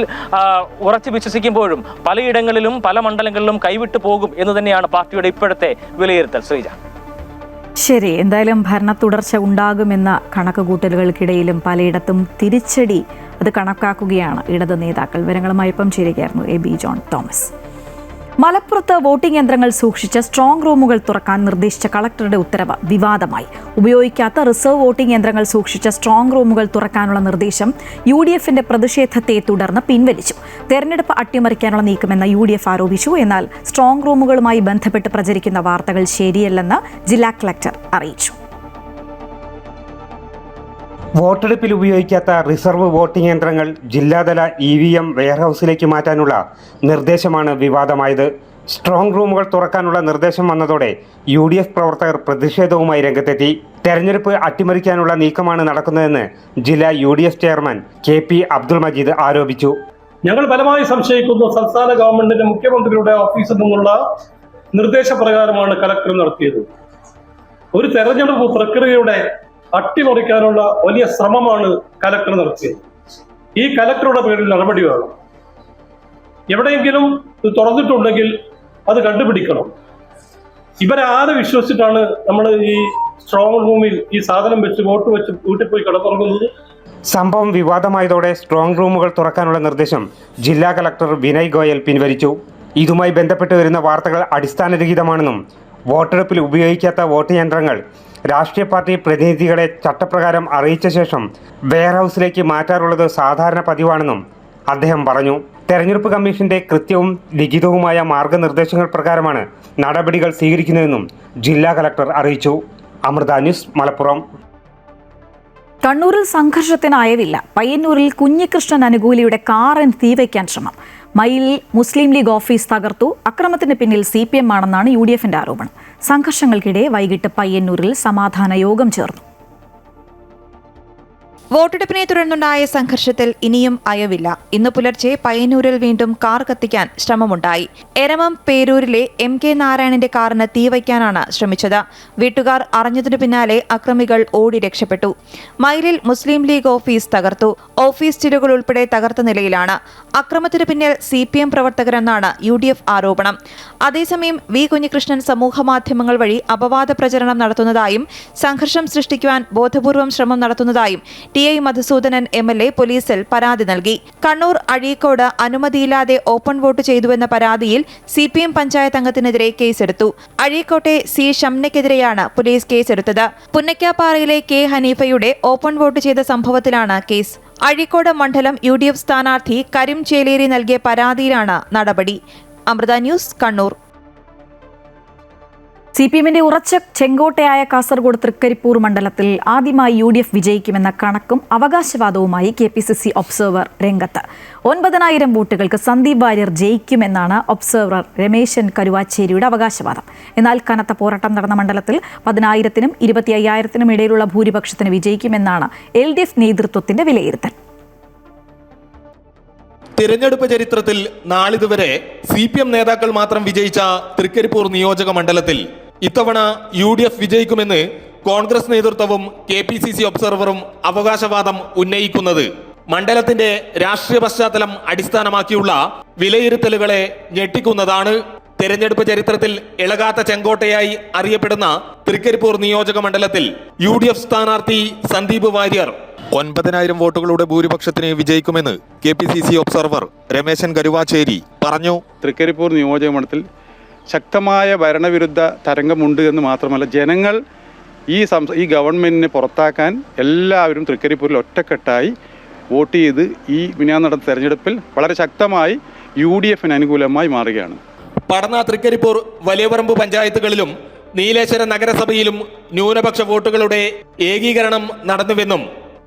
ഉറച്ചു വിശ്വസിക്കുമ്പോഴും പലയിടങ്ങളിലും പല മണ്ഡലങ്ങളിലും കൈവിട്ടു പോകും എന്ന് തന്നെയാണ് പാർട്ടിയുടെ ഇപ്പോഴത്തെ വിലയിരുത്തൽ. ശ്രീജ, ശരി. എന്തായാലും ഭരണ തുടർച്ച ഉണ്ടാകുമെന്ന കണക്കുകൂട്ടലുകൾക്കിടയിലും പലയിടത്തും തിരിച്ചടി അത് കണക്കാക്കുകയാണ് ഇടത് നേതാക്കൾ. വിവരങ്ങളുമായി ഇപ്പം ചേരുകയായിരുന്നു AB ജോൺ തോമസ്. മലപ്പുറത്ത് വോട്ടിംഗ് യന്ത്രങ്ങൾ സൂക്ഷിച്ച സ്ട്രോങ് റൂമുകൾ തുറക്കാൻ നിർദ്ദേശിച്ച കളക്ടറുടെ ഉത്തരവ് വിവാദമായി. ഉപയോഗിക്കാത്ത റിസർവ് വോട്ടിംഗ് യന്ത്രങ്ങൾ സൂക്ഷിച്ച സ്ട്രോങ് റൂമുകൾ തുറക്കാനുള്ള നിർദ്ദേശം UDF-ന്റെ പ്രതിഷേധത്തെ തുടർന്ന് പിൻവലിച്ചു. തെരഞ്ഞെടുപ്പ് അട്ടിമറിക്കാനുള്ള നീക്കമെന്ന് UDF ആരോപിച്ചു. എന്നാൽ സ്ട്രോങ് റൂമുകളുമായി ബന്ധപ്പെട്ട് പ്രചരിക്കുന്ന വാർത്തകൾ ശരിയല്ലെന്ന് ജില്ലാ കളക്ടർ അറിയിച്ചു. വോട്ടെടുപ്പിൽ ഉപയോഗിക്കാത്ത റിസർവ് വോട്ടിംഗ് യന്ത്രങ്ങൾ ജില്ലാതല EVM വെയർഹൌസിലേക്ക് മാറ്റാനുള്ള നിർദ്ദേശമാണ് വിവാദമായത്. സ്ട്രോങ് റൂമുകൾ തുറക്കാനുള്ള നിർദ്ദേശം വന്നതോടെ UDF പ്രവർത്തകർ പ്രതിഷേധവുമായി രംഗത്തെത്തി. തെരഞ്ഞെടുപ്പ് അട്ടിമറിക്കാനുള്ള നീക്കമാണ് നടക്കുന്നതെന്ന് ജില്ലാ UDF chairman KP Abdul Majeed ആരോപിച്ചു. ഞങ്ങൾ ബലമായി സംശയിക്കുന്നു സംസ്ഥാന ഗവൺമെന്റിന്റെ മുഖ്യമന്ത്രിയുടെ ഓഫീസിൽ നിന്നുള്ള നിർദ്ദേശപ്രകാരമാണ് കലക്ടർ നടത്തിയത്. ഒരു തെരഞ്ഞെടുപ്പ് പ്രക്രിയയുടെ അട്ടിമറിക്കാനുള്ള വലിയ ശ്രമമാണ് കലക്ടർ നടത്തിയത്. ഈ കലക്ടറുടെ പേരിൽ നടപടി വേണം. എവിടെയെങ്കിലും തുറന്നിട്ടുണ്ടെങ്കിൽ അത് കണ്ടുപിടിക്കണം. ഇവരാരെ വിശ്വസിച്ചിട്ടാണ് നമ്മൾ ഈ സ്ട്രോങ് റൂമിൽ ഈ സാധനം വെച്ച് വോട്ട് വെച്ച് വീട്ടിൽ പോയി കിടന്നുറങ്ങുന്നത്? സംഭവം വിവാദമായതോടെ സ്ട്രോങ് റൂമുകൾ തുറക്കാനുള്ള നിർദ്ദേശം ജില്ലാ കളക്ടർ വിനയ് ഗോയൽ പിൻവലിച്ചു. ഇതുമായി ബന്ധപ്പെട്ട് വരുന്ന വാർത്തകൾ അടിസ്ഥാനരഹിതമാണെന്നും വോട്ടെടുപ്പിൽ ഉപയോഗിക്കാത്ത വോട്ട് യന്ത്രങ്ങൾ രാഷ്ട്രീയ പാർട്ടി പ്രതിനിധികളെ ചട്ടപ്രകാരം അറിയിച്ച ശേഷം വെയർഹൌസിലേക്ക് മാറ്റാറുള്ളത് സാധാരണ പതിവാണെന്നും അദ്ദേഹം പറഞ്ഞു. തെരഞ്ഞെടുപ്പ് കമ്മീഷന്റെ കൃത്യവും ലിഖിതവുമായ മാർഗനിർദ്ദേശങ്ങൾ പ്രകാരമാണ് നടപടികൾ സ്വീകരിക്കുന്നതെന്നും ജില്ലാ കളക്ടർ അറിയിച്ചു. അമൃത ന്യൂസ്, മലപ്പുറം. കണ്ണൂരിൽ സംഘർഷത്തിന് അയവില്ല. പയ്യന്നൂരിൽ കുഞ്ഞികൃഷ്ണൻ അനുകൂലിയുടെ കാറിന് തീവയ്ക്കാൻ ശ്രമം. മയിലിൽ മുസ്ലിം ലീഗ് ഓഫീസ് തകർത്തു. അക്രമത്തിന് പിന്നിൽ CPM ആണെന്നാണ് UDF-ന്റെ ആരോപണം. സംഘർഷങ്ങൾക്കിടെ വൈകിട്ട് പയ്യന്നൂരിൽ സമാധാന യോഗം ചേർന്നു. വോട്ടെടുപ്പിനെ തുടർന്നുണ്ടായ സംഘർഷത്തിൽ ഇനിയും അയവില്ല. ഇന്ന് പുലർച്ചെ പയ്യന്നൂരിൽ വീണ്ടും കാർ കത്തിക്കാൻ ശ്രമമുണ്ടായി. എരമം പേരൂരിലെ MK നാരായണന്റെ കാറിന് തീവയ്ക്കാനാണ് ശ്രമിച്ചത്. വീട്ടുകാർ അറിഞ്ഞതിനു പിന്നാലെ അക്രമികൾ ഓടി രക്ഷപ്പെട്ടു. മയിലിൽ മുസ്ലിം ലീഗ് ഓഫീസ് തകർത്തു. ഓഫീസ് ചില്ലുകൾ ഉൾപ്പെടെ തകർത്ത നിലയിലാണ്. അക്രമത്തിനു പിന്നിൽ CPM പ്രവർത്തകരെന്നാണ് UDF ആരോപണം. അതേസമയം V കുഞ്ഞികൃഷ്ണൻ സമൂഹമാധ്യമങ്ങൾ വഴി അപവാദ പ്രചരണം നടത്തുന്നതായും സംഘർഷം സൃഷ്ടിക്കുവാൻ ബോധപൂർവം ശ്രമം നടത്തുന്നതായും TI മധുസൂദനൻ MLA പോലീസിൽ പരാതി നൽകി. കണ്ണൂർ അഴീക്കോട് അനുമതിയില്ലാതെ ഓപ്പൺ വോട്ട് ചെയ്തുവെന്ന പരാതിയിൽ CPM പഞ്ചായത്ത് അംഗത്തിനെതിരെ കേസെടുത്തു. അഴീക്കോട്ടെ C ഷംനയ്ക്കെതിരെയാണ് പോലീസ് കേസെടുത്തത്. പുന്നക്കാപ്പാറയിലെ K ഹനീഫയുടെ ഓപ്പൺ വോട്ട് ചെയ്ത സംഭവത്തിലാണ് കേസ്. അഴീക്കോട് മണ്ഡലം UDF സ്ഥാനാർത്ഥി കരീം ചേലേരി നൽകിയ പരാതിയിലാണ് നടപടി. അമൃത ന്യൂസ്, കണ്ണൂർ. CPM-ന്റെ ഉറച്ച ചെങ്കോട്ടയായ കാസർഗോഡ് തൃക്കരിപ്പൂർ മണ്ഡലത്തിൽ ആദ്യമായി UDF വിജയിക്കുമെന്ന കണക്കും അവകാശവാദവുമായി KPCC ഒബ്സർവർ രംഗത്ത്. 9,000 വോട്ടുകൾക്ക് സന്ദീപ് വാര്യർ ജയിക്കുമെന്നാണ് ഒബ്സർവർ രമേശൻ കരുവാച്ചേരിയുടെ അവകാശവാദം. എന്നാൽ കനത്ത പോരാട്ടം നടന്ന മണ്ഡലത്തിൽ 10,000-നും 25,000-നും ഇടയിലുള്ള ഭൂരിപക്ഷത്തിന് വിജയിക്കുമെന്നാണ് LDF നേതൃത്വത്തിന്റെ വിലയിരുത്തൽ. തിരഞ്ഞെടുപ്പ് ചരിത്രത്തിൽ നാളിതുവരെ CPM നേതാക്കൾ മാത്രം വിജയിച്ച തൃക്കരിപ്പൂർ നിയോജക മണ്ഡലത്തിൽ ഇത്തവണ UDF വിജയിക്കുമെന്ന് കോൺഗ്രസ് നേതൃത്വവും KPCC ഒബ്സർവറും അവകാശവാദം ഉന്നയിക്കുന്നത് മണ്ഡലത്തിന്റെ രാഷ്ട്രീയ പശ്ചാത്തലം അടിസ്ഥാനമാക്കിയുള്ള വിലയിരുത്തലുകളെ ഞെട്ടിക്കുന്നതാണ്. തെരഞ്ഞെടുപ്പ് ചരിത്രത്തിൽ ഇളകാത്ത ചെങ്കോട്ടയായി അറിയപ്പെടുന്ന തൃക്കരിപ്പൂർ നിയോജക മണ്ഡലത്തിൽ UDF സ്ഥാനാർത്ഥി സന്ദീപ് വാര്യർ 9,000 വോട്ടുകളുടെ ഭൂരിപക്ഷത്തിന് വിജയിക്കുമെന്ന് KPCC ഒബ്സർവർ രമേശൻ കരുവാച്ചേരി പറഞ്ഞു. തൃക്കരിപ്പൂർ നിയോജകമണ്ഡലത്തിൽ ശക്തമായ ഭരണവിരുദ്ധ തരംഗമുണ്ട് എന്ന് മാത്രമല്ല, ജനങ്ങൾ ഈ ഗവൺമെൻറ്റിനെ പുറത്താക്കാൻ എല്ലാവരും തൃക്കരിപ്പൂരിൽ ഒറ്റക്കെട്ടായി വോട്ട് ചെയ്ത് ഈ മിനിഞ്ഞാന്ന് നടന്ന തെരഞ്ഞെടുപ്പിൽ വളരെ ശക്തമായി UDFന് അനുകൂലമായി മാറുകയാണ്. പടന്ന, തൃക്കരിപ്പൂർ, വലിയപറമ്പ് പഞ്ചായത്തുകളിലും നീലേശ്വരം നഗരസഭയിലും ന്യൂനപക്ഷ വോട്ടുകളുടെ ഏകീകരണം നടന്നുവെന്നും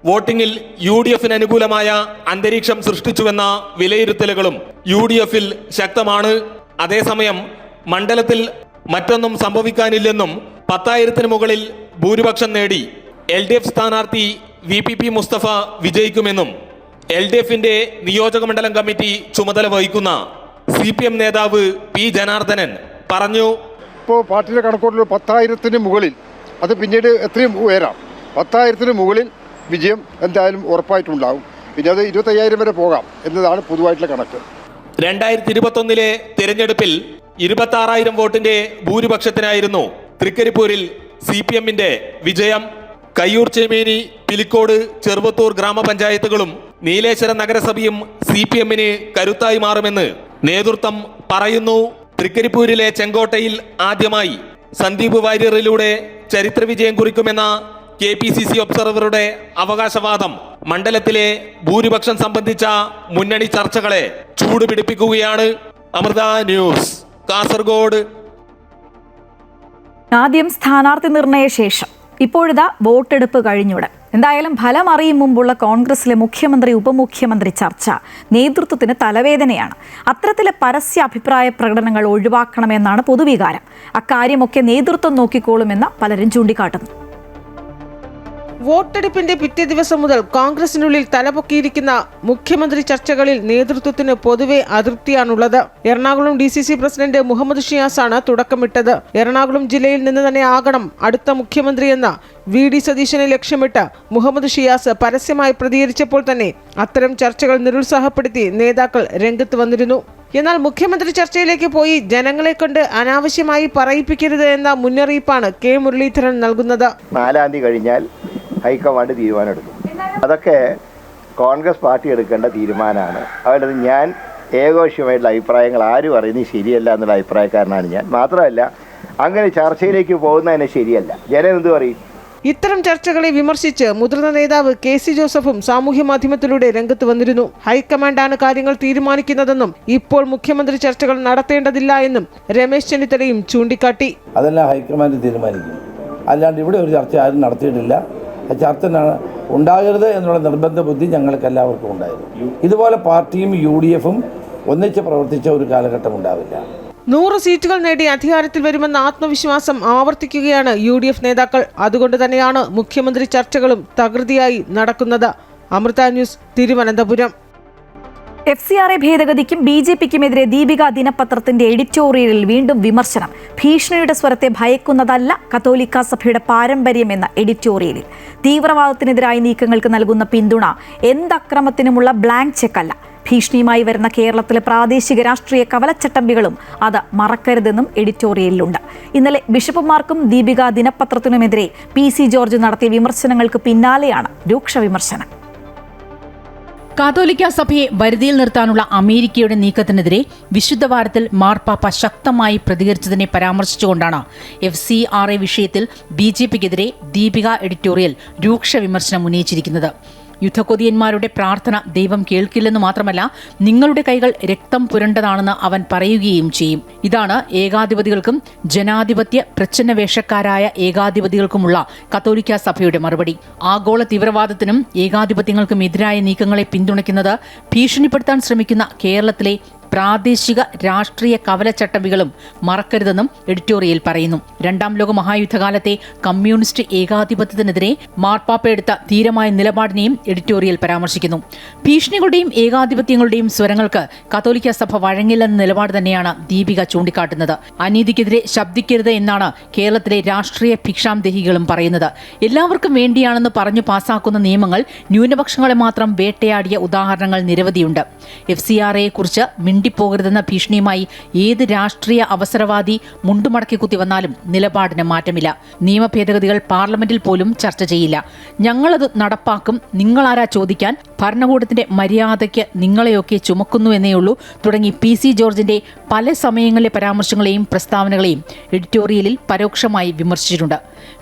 വോട്ടിംഗിൽ UDFന് അനുകൂലമായ അന്തരീക്ഷം സൃഷ്ടിച്ചുവെന്ന വിലയിരുത്തലുകളും UDFൽ ശക്തമാണ്. അതേസമയം മണ്ഡലത്തിൽ മറ്റൊന്നും സംഭവിക്കാനില്ലെന്നും 10,000-ന് മുകളിൽ ഭൂരിപക്ഷം നേടി LDF സ്ഥാനാർത്ഥി VPP മുസ്തഫ വിജയിക്കുമെന്നും LDFന്റെ നിയോജകമണ്ഡലം കമ്മിറ്റി ചുമതല വഹിക്കുന്ന CPM നേതാവ് P ജനാർദ്ദനൻ പറഞ്ഞു. ഇപ്പോൾ പാർട്ടിയുടെ കണക്കോട്ടിൽ 10,000-ന് മുകളിൽ, അത് പിന്നീട് എത്രയും ഉയരാം, 10,000-ന് മുകളിൽ വിജയം എന്തായാലും ഉറപ്പായിട്ടുണ്ടാകും. പിന്നെ അത് 25,000 വരെ പോകാം എന്നതാണ് പൊതുവായിട്ടുള്ള കണക്ക്. 2021 തിരഞ്ഞെടുപ്പിൽ 26,000 വോട്ടിന്റെ ഭൂരിപക്ഷത്തിനായിരുന്നു തൃക്കരിപ്പൂരിൽ CPMന്റെ വിജയം. കയ്യൂർ, ചേമേനി, പിലിക്കോട്, ചെറുവത്തൂർ ഗ്രാമപഞ്ചായത്തുകളും നീലേശ്വരം നഗരസഭയും CPMന് കരുത്തായി മാറുമെന്ന് നേതൃത്വം പറയുന്നു. തൃക്കരിപ്പൂരിലെ ചെങ്കോട്ടയിൽ ആദ്യമായി സന്ദീപ് വാര്യറിലൂടെ ചരിത്ര വിജയം കുറിക്കുമെന്ന KPCC ഒബ്സർവറുടെ അവകാശവാദം മണ്ഡലത്തിലെ ഭൂരിപക്ഷം സംബന്ധിച്ച മുന്നണി ചർച്ചകളെ ചൂടുപിടിപ്പിക്കുകയാണ്. അമൃത ന്യൂസ്, കാസർഗോഡ്. ആദ്യം സ്ഥാനാർത്ഥി നിർണയ ശേഷം ഇപ്പോഴിതാ വോട്ടെടുപ്പ് കഴിഞ്ഞുടൻ. എന്തായാലും ഫലം അറിയും മുമ്പുള്ള കോൺഗ്രസിലെ മുഖ്യമന്ത്രി ഉപമുഖ്യമന്ത്രി ചർച്ച നേതൃത്വത്തിന് തലവേദനയാണ്. അത്തരത്തിലെ പരസ്യ അഭിപ്രായ പ്രകടനങ്ങൾ ഒഴിവാക്കണമെന്നാണ് പൊതുവികാരം. അക്കാര്യമൊക്കെ നേതൃത്വം നോക്കിക്കോളുമെന്ന് പലരും ചൂണ്ടിക്കാട്ടുന്നു. വോട്ടെടുപ്പിന്റെ പിറ്റേ ദിവസം മുതൽ കോൺഗ്രസിനുള്ളിൽ തലപൊക്കിയിരിക്കുന്ന മുഖ്യമന്ത്രി ചർച്ചകളിൽ നേതൃത്വത്തിന് പൊതുവെ അതൃപ്തിയാണുള്ളത്. എറണാകുളം DCC പ്രസിഡന്റ് മുഹമ്മദ് ഷിയാസാണ് തുടക്കമിട്ടത്. എറണാകുളം ജില്ലയിൽ നിന്ന് തന്നെ ആകണം അടുത്ത മുഖ്യമന്ത്രിയെന്ന VD സതീശനെ ലക്ഷ്യമിട്ട് മുഹമ്മദ് ഷിയാസ് പരസ്യമായി പ്രതികരിച്ചപ്പോൾ തന്നെ അത്തരം ചർച്ചകൾ നിരുത്സാഹപ്പെടുത്തി നേതാക്കൾ രംഗത്ത് വന്നിരുന്നു. എന്നാൽ മുഖ്യമന്ത്രി ചർച്ചയിലേക്ക് പോയി ജനങ്ങളെ കൊണ്ട് അനാവശ്യമായി പറയിപ്പിക്കരുത് എന്ന മുന്നറിയിപ്പാണ് K മുരളീധരൻ നൽകുന്നത്. 4-ാം തീയതി കഴിഞ്ഞാൽ ഹൈക്കമാൻഡ് തീരുമാനമെടുക്കും. അതൊക്കെ കോൺഗ്രസ് പാർട്ടി എടുക്കേണ്ട തീരുമാനമാണ്. അതുകൊണ്ട് ഞാൻ ഏകോപക്ഷമായിട്ടുള്ള അഭിപ്രായങ്ങൾ ആരും അറിയുന്നത് ശരിയല്ല എന്നുള്ള അഭിപ്രായക്കാരനാണ് ഞാൻ. മാത്രമല്ല, അങ്ങനെ ചർച്ചയിലേക്ക് പോകുന്നതിന് ശരിയല്ല. ജനം എന്ത് പറയും? ഇത്തരം ചർച്ചകളെ വിമർശിച്ച് മുതിർന്ന നേതാവ് KC ജോസഫും സാമൂഹ്യ മാധ്യമത്തിലൂടെ രംഗത്ത് വന്നിരുന്നു. ഹൈക്കമാൻഡാണ് കാര്യങ്ങൾ തീരുമാനിക്കുന്നതെന്നും ഇപ്പോൾ മുഖ്യമന്ത്രി ചർച്ചകൾ നടത്തേണ്ടതില്ല എന്നും രമേശ് ചെന്നിത്തലയും ചൂണ്ടിക്കാട്ടി. അതെല്ലാം ഹൈക്കമാൻഡ് തീരുമാനിക്കും. അല്ലാണ്ട് ഇവിടെ ഒരു ചർച്ച ആരും നടത്തിയിട്ടില്ല. ചർച്ച ഉണ്ടാകരുത് എന്നുള്ള നിർബന്ധ ബുദ്ധി ഞങ്ങൾക്ക് എല്ലാവർക്കും ഉണ്ടായിരുന്നു. ഇതുപോലെ പാർട്ടിയും UDFും ഒന്നിച്ച് പ്രവർത്തിച്ച ഒരു കാലഘട്ടം ഉണ്ടാവില്ല. 100 സീറ്റുകൾ നേടി അധികാരത്തിൽ വരുമെന്ന ആത്മവിശ്വാസം ആവർത്തിക്കുകയാണ് UDF നേതാക്കൾ. അതുകൊണ്ട് തന്നെയാണ് മുഖ്യമന്ത്രി ചർച്ചകളും തകൃതിയായി നടക്കുന്നത്. അമൃത ന്യൂസ്, തിരുവനന്തപുരം. FCRA ഭേദഗതിക്കും BJPക്കുമെതിരെ ദീപിക ദിനപത്രത്തിന്റെ എഡിറ്റോറിയലിൽ വീണ്ടും വിമർശനം. ഭീഷണിയുടെ സ്വരത്തെ ഭയക്കുന്നതല്ല കത്തോലിക്ക സഭയുടെ പാരമ്പര്യമെന്ന എഡിറ്റോറിയലിൽ. തീവ്രവാദത്തിനെതിരായ നീക്കങ്ങൾക്ക് നൽകുന്ന പിന്തുണ എന്തക്രമത്തിനുമുള്ള ബ്ലാങ്ക് ചെക്കല്ല. ഭീഷണിയുമായി വരുന്ന കേരളത്തിലെ പ്രാദേശിക രാഷ്ട്രീയ കവലച്ചട്ടമ്പികളും അത് മറക്കരുതെന്നും എഡിറ്റോറിയലിലുണ്ട്. ഇന്നലെ ബിഷപ്പുമാർക്കും ദീപിക ദിനപത്രത്തിനുമെതിരെ PC ജോർജ് നടത്തിയ വിമർശനങ്ങൾക്ക് പിന്നാലെയാണ് രൂക്ഷ വിമർശനം. കാതോലിക്ക സഭയെ വരുതിയിൽ നിർത്താനുള്ള അമേരിക്കയുടെ നീക്കത്തിനെതിരെ വിശുദ്ധവാരത്തിൽ മാർപ്പാപ്പ ശക്തമായി പ്രതികരിച്ചതിനെ പരാമർശിച്ചുകൊണ്ടാണ് FCRA വിഷയത്തിൽ BJPക്കെതിരെ ദീപിക എഡിറ്റോറിയൽ രൂക്ഷ വിമർശനം ഉന്നയിച്ചിരിക്കുന്നത്. യുദ്ധക്കൊതിയന്മാരുടെ പ്രാർത്ഥന ദൈവം കേൾക്കില്ലെന്നു മാത്രമല്ല, നിങ്ങളുടെ കൈകൾ രക്തം പുരണ്ടതാണെന്ന് അവൻ പറയുകയും ചെയ്യും. ഇതാണ് ഏകാധിപതികൾക്കും ജനാധിപത്യ പ്രച്ഛന്നവേഷക്കാരായ ഏകാധിപതികൾക്കുമുള്ള കത്തോലിക്ക സഭയുടെ മറുപടി. ആഗോള തീവ്രവാദത്തിനും ഏകാധിപത്യങ്ങൾക്കും എതിരായ നീക്കങ്ങളെ പിന്തുണയ്ക്കുന്നത് ഭീഷണിപ്പെടുത്താൻ ശ്രമിക്കുന്ന കേരളത്തിലെ പ്രാദേശിക രാഷ്ട്രീയ കവലച്ചട്ടമ്പികളും മറക്കരുതെന്നും എഡിറ്റോറിയൽ പറയുന്നു. 2ാം ലോക മഹായുദ്ധകാലത്തെ കമ്മ്യൂണിസ്റ്റ് ഏകാധിപത്യത്തിനെതിരെ മാർപ്പാപ്പ എടുത്ത ധീരമായ നിലപാടിനെയും എഡിറ്റോറിയൽ പരാമർശിക്കുന്നു. ഭീഷണികളുടെയും ഏകാധിപത്യങ്ങളുടെയും സ്വരങ്ങൾക്ക് കത്തോലിക്ക സഭ വഴങ്ങില്ലെന്ന നിലപാട് തന്നെയാണ് ദീപിക ചൂണ്ടിക്കാട്ടുന്നത്. അനീതിക്കെതിരെ ശബ്ദിക്കരുത് എന്നാണ് കേരളത്തിലെ രാഷ്ട്രീയ ഭിക്ഷാംദേഹികളും പറയുന്നത്. എല്ലാവർക്കും വേണ്ടിയാണെന്ന് പറഞ്ഞു പാസാക്കുന്ന നിയമങ്ങൾ ന്യൂനപക്ഷങ്ങളെ മാത്രം വേട്ടയാടിയ ഉദാഹരണങ്ങൾ നിരവധിയുണ്ട്. FCRA കുറിച്ച് മിണ്ടിപ്പോകരുതെന്ന ഭീഷണിയുമായി ഏത് രാഷ്ട്രീയ അവസരവാദി മുണ്ടുമടക്കി കുത്തി വന്നാലും നിലപാടിന് മാറ്റമില്ല. നിയമ ഭേദഗതികൾ പാർലമെന്റിൽ പോലും ചർച്ച ചെയ്യില്ല. ഞങ്ങളത് നടപ്പാക്കും, നിങ്ങളാരാ ചോദിക്കാൻ, ഭരണകൂടത്തിന്റെ മര്യാദയ്ക്ക് നിങ്ങളെയൊക്കെ ചുമക്കുന്നു എന്നേയുള്ളൂ തുടങ്ങി PC ജോർജിന്റെ പല സമയങ്ങളിലെ പരാമർശങ്ങളെയും പ്രസ്താവനകളെയും എഡിറ്റോറിയലിൽ പരോക്ഷമായി വിമർശിച്ചിട്ടുണ്ട്.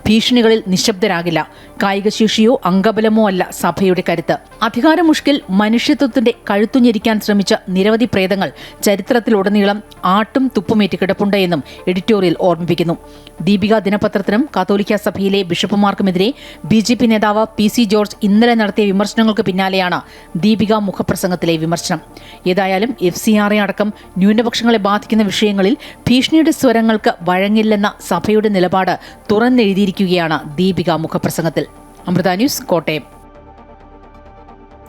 ഭീഷണികളിൽ നിശബ്ദരാകില്ല. കായികശേഷിയോ അംഗബലമോ അല്ല സഭയുടെ കരുത്ത്. അധികാരമുഷ്കിൽ മനുഷ്യത്വത്തിന്റെ കഴുത്തുഞ്ഞെരിക്കാൻ ശ്രമിച്ച നിരവധി പ്രേതങ്ങൾ ചരിത്രത്തിലുടനീളം ആട്ടും തുപ്പുമേറ്റ് കിടപ്പുണ്ട് എന്നും എഡിറ്റോറിയൽ ഓർമ്മിപ്പിക്കുന്നു. ദീപിക ദിനപത്രത്തിനും കാത്തോലിക്ക സഭയിലെ ബിഷപ്പുമാർക്കുമെതിരെ BJP നേതാവ് PC ജോർജ് ഇന്നലെ നടത്തിയ വിമർശനങ്ങൾക്ക് പിന്നാലെയാണ് ദീപിക മുഖപ്രസംഗത്തിലെ വിമർശനം. ഏതായാലും FCRA അടക്കം ന്യൂനപക്ഷങ്ങളെ ബാധിക്കുന്ന വിഷയങ്ങളിൽ ഭീഷണിയുടെ സ്വരങ്ങൾക്ക് വഴങ്ങില്ലെന്ന സഭയുടെ നിലപാട് തുറന്നെഴുതിയിരിക്കുകയാണ് ദീപിക മുഖപ്രസംഗത്തിൽ. അമൃത ന്യൂസ്, കോട്ടയം.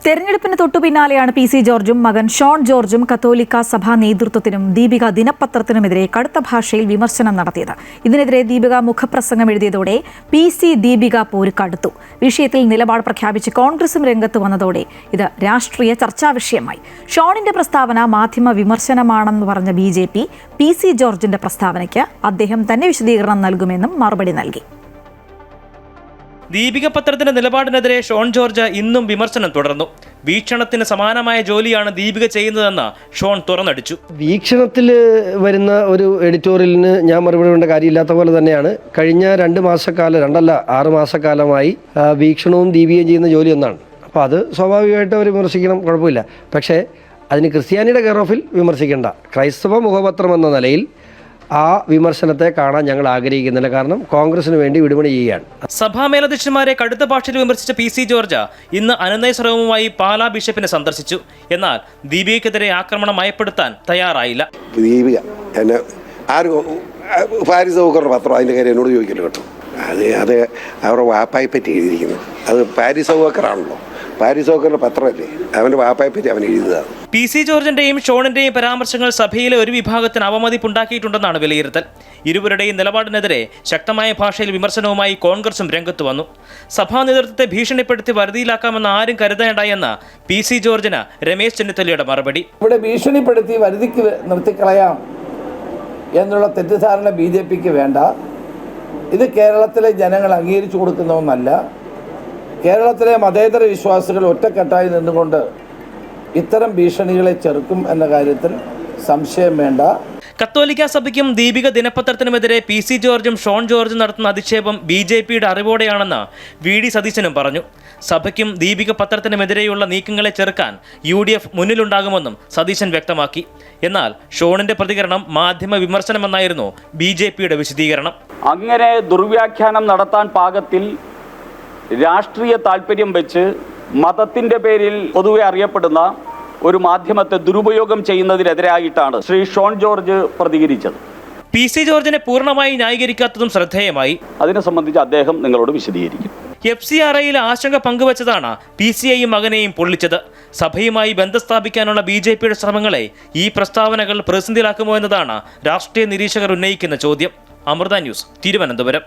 തെരഞ്ഞെടുപ്പിന് തൊട്ടു പിന്നാലെയാണ് PC ജോർജും മകൻ ഷോൺ ജോർജും കത്തോലിക്ക സഭാ നേതൃത്വത്തിനും ദീപിക ദിനപത്രത്തിനുമെതിരെ കടുത്ത ഭാഷയിൽ വിമർശനം നടത്തിയത്. ഇതിനെതിരെ ദീപിക മുഖപ്രസംഗം എഴുതിയതോടെ PC ദീപിക പോര് കടുത്തു. വിഷയത്തിൽ നിലപാട് പ്രഖ്യാപിച്ച് കോൺഗ്രസും രംഗത്ത് വന്നതോടെ ഇത് രാഷ്ട്രീയ ചർച്ചാ വിഷയമായി. ഷോണിന്റെ പ്രസ്താവന മാധ്യമ വിമർശനമാണെന്ന് പറഞ്ഞ BJP PC ജോർജിന്റെ പ്രസ്താവനയ്ക്ക് അദ്ദേഹം തന്നെ വിശദീകരണം നൽകുമെന്നും മറുപടി നൽകി. ദീപിക പത്രത്തിന്റെ നിലപാടിനെതിരെ ഷോൺ ജോർജ് ഇന്നും വിമർശനം തുടർന്നു. വീക്ഷണത്തിന് സമാനമായ ജോലിയാണ് ദീപിക ചെയ്യുന്നതെന്ന് ഷോൺ തുറന്നടിച്ചു. വീക്ഷണത്തിൽ വരുന്ന ഒരു എഡിറ്റോറിയലിന് ഞാൻ മറുപടി വേണ്ട കാര്യമില്ലാത്ത പോലെ തന്നെയാണ് കഴിഞ്ഞ 6 മാസക്കാലമായി വീക്ഷണവും ദീപികയും ചെയ്യുന്ന ജോലി ഒന്നാണ്. അപ്പോൾ അത് സ്വാഭാവികമായിട്ട് അവർ വിമർശിക്കണം, കുഴപ്പമില്ല. പക്ഷേ അതിന് ക്രിസ്ത്യാനിയുടെ കെയർ ഓഫിൽ വിമർശിക്കേണ്ട. ക്രൈസ്തവ മുഖപത്രം എന്ന നിലയിൽ ആ വിമർശനത്തെ കാണാൻ ഞങ്ങൾ ആഗ്രഹിക്കുന്നില്ല. കാരണം കോൺഗ്രസിന് വേണ്ടി വിടുപണി ചെയ്യുകയാണ്. സഭാ മേലധ്യക്ഷന്മാരെ കടുത്ത ഭാഷയിൽ വിമർശിച്ച PC ജോർജ് ഇന്ന് അനന്തൈസ്രവവുമായി പാലാ ബിഷപ്പിനെ സന്ദർശിച്ചു. എന്നാൽ ദീപികയ്ക്കെതിരെ ആക്രമണം മയപ്പെടുത്താൻ തയ്യാറായില്ല. ദീപിക എന്നെ പാരിസോക്കറുടെ പത്രം അതിൻ്റെ കാര്യം എന്നോട് ചോദിക്കല്ലോ കേട്ടോ. അത് അവരുടെ വാപ്പായെ പറ്റി എഴുതിയിരിക്കുന്നത്. അത് പാരിസോക്കറാണല്ലോ, പാരിസോക്കറിന്റെ പത്രമല്ലേ, അവൻ്റെ വാപ്പായെ പറ്റി അവൻ എഴുതുന്നതാണ്. PC ജോർജിന്റെയും ഷോണിന്റെയും പരാമർശങ്ങൾ സഭയിലെ ഒരു വിഭാഗത്തിന് അവമതിപ്പുണ്ടാക്കിയിട്ടുണ്ടെന്നാണ് വിലയിരുത്തൽ. ഇരുവരുടെയും നിലപാടിനെതിരെ ശക്തമായ ഭാഷയിൽ വിമർശനവുമായി കോൺഗ്രസും രംഗത്ത് വന്നു. സഭാ നേതൃത്വത്തെ ഭീഷണിപ്പെടുത്തി വരുതിയിലാക്കാമെന്ന് ആരും കരുതേണ്ട എന്ന PC ജോർജിന് രമേശ് ചെന്നിത്തലയുടെ മറുപടി. ഇവിടെ ഭീഷണിപ്പെടുത്തി വരുതിക്ക് നിർത്തിക്കളയാം എന്നുള്ള തെറ്റിദ്ധാരണ BJPക്ക് വേണ്ട. ഇത് കേരളത്തിലെ ജനങ്ങൾ അംഗീകരിച്ചു കൊടുക്കുന്ന ഒന്നല്ല. കേരളത്തിലെ മതേതര വിശ്വാസികൾ ഒറ്റക്കെട്ടായി നിന്നുകൊണ്ട് ഇത്തരം ഭീഷണികളെ ചെറുക്കും എന്ന കാര്യത്തിൽ സംശയം വേണ്ട. കത്തോലിക്ക സഭയ്ക്കും ദീപിക ദിനപത്രത്തിനുമെതിരെ PC ജോർജും ഷോൺ ജോർജും നടത്തുന്ന അധിക്ഷേപം BJPയുടെ അറിവോടെയാണെന്ന് VD സതീശനും പറഞ്ഞു. സഭയ്ക്കും ദീപിക പത്രത്തിനുമെതിരെയുള്ള നീക്കങ്ങളെ ചെറുക്കാൻ UDF മുന്നിലുണ്ടാകുമെന്നും സതീശൻ വ്യക്തമാക്കി. എന്നാൽ ഷോണിന്റെ പ്രതികരണം മാധ്യമ വിമർശനമെന്നായിരുന്നു BJPയുടെ വിശദീകരണം. അങ്ങനെ ദുർവ്യാഖ്യാനം നടത്താൻ പാകത്തിൽ രാഷ്ട്രീയ താല്പര്യം വെച്ച് മതത്തിൻ്റെ പേരിൽ പൊതുവെ അറിയപ്പെടുന്ന ഒരു മാധ്യമത്തെ ദുരുപയോഗം ചെയ്യുന്നതിനെതിരായിട്ടാണ് ശ്രീ ഷോൺ ജോർജ് പ്രതികരിച്ചത്. PC ജോർജിനെ പൂർണ്ണമായി ന്യായീകരിക്കാത്തതും ശ്രദ്ധേയമായി. അതിനെ സംബന്ധിച്ച് അദ്ദേഹം നിങ്ങളോട് വിശദീകരിക്കും. FCRAയിൽ ആശങ്ക പങ്കുവച്ചതാണ് PCയെയും മകനെയും പൊള്ളിച്ചത്. സഭയുമായി ബന്ധം സ്ഥാപിക്കാനുള്ള BJPയുടെ ശ്രമങ്ങളെ ഈ പ്രസ്താവനകൾ പ്രതിസന്ധിയിലാക്കുമോ എന്നതാണ് രാഷ്ട്രീയ നിരീക്ഷകർ ഉന്നയിക്കുന്ന ചോദ്യം. അമൃത ന്യൂസ്, തിരുവനന്തപുരം.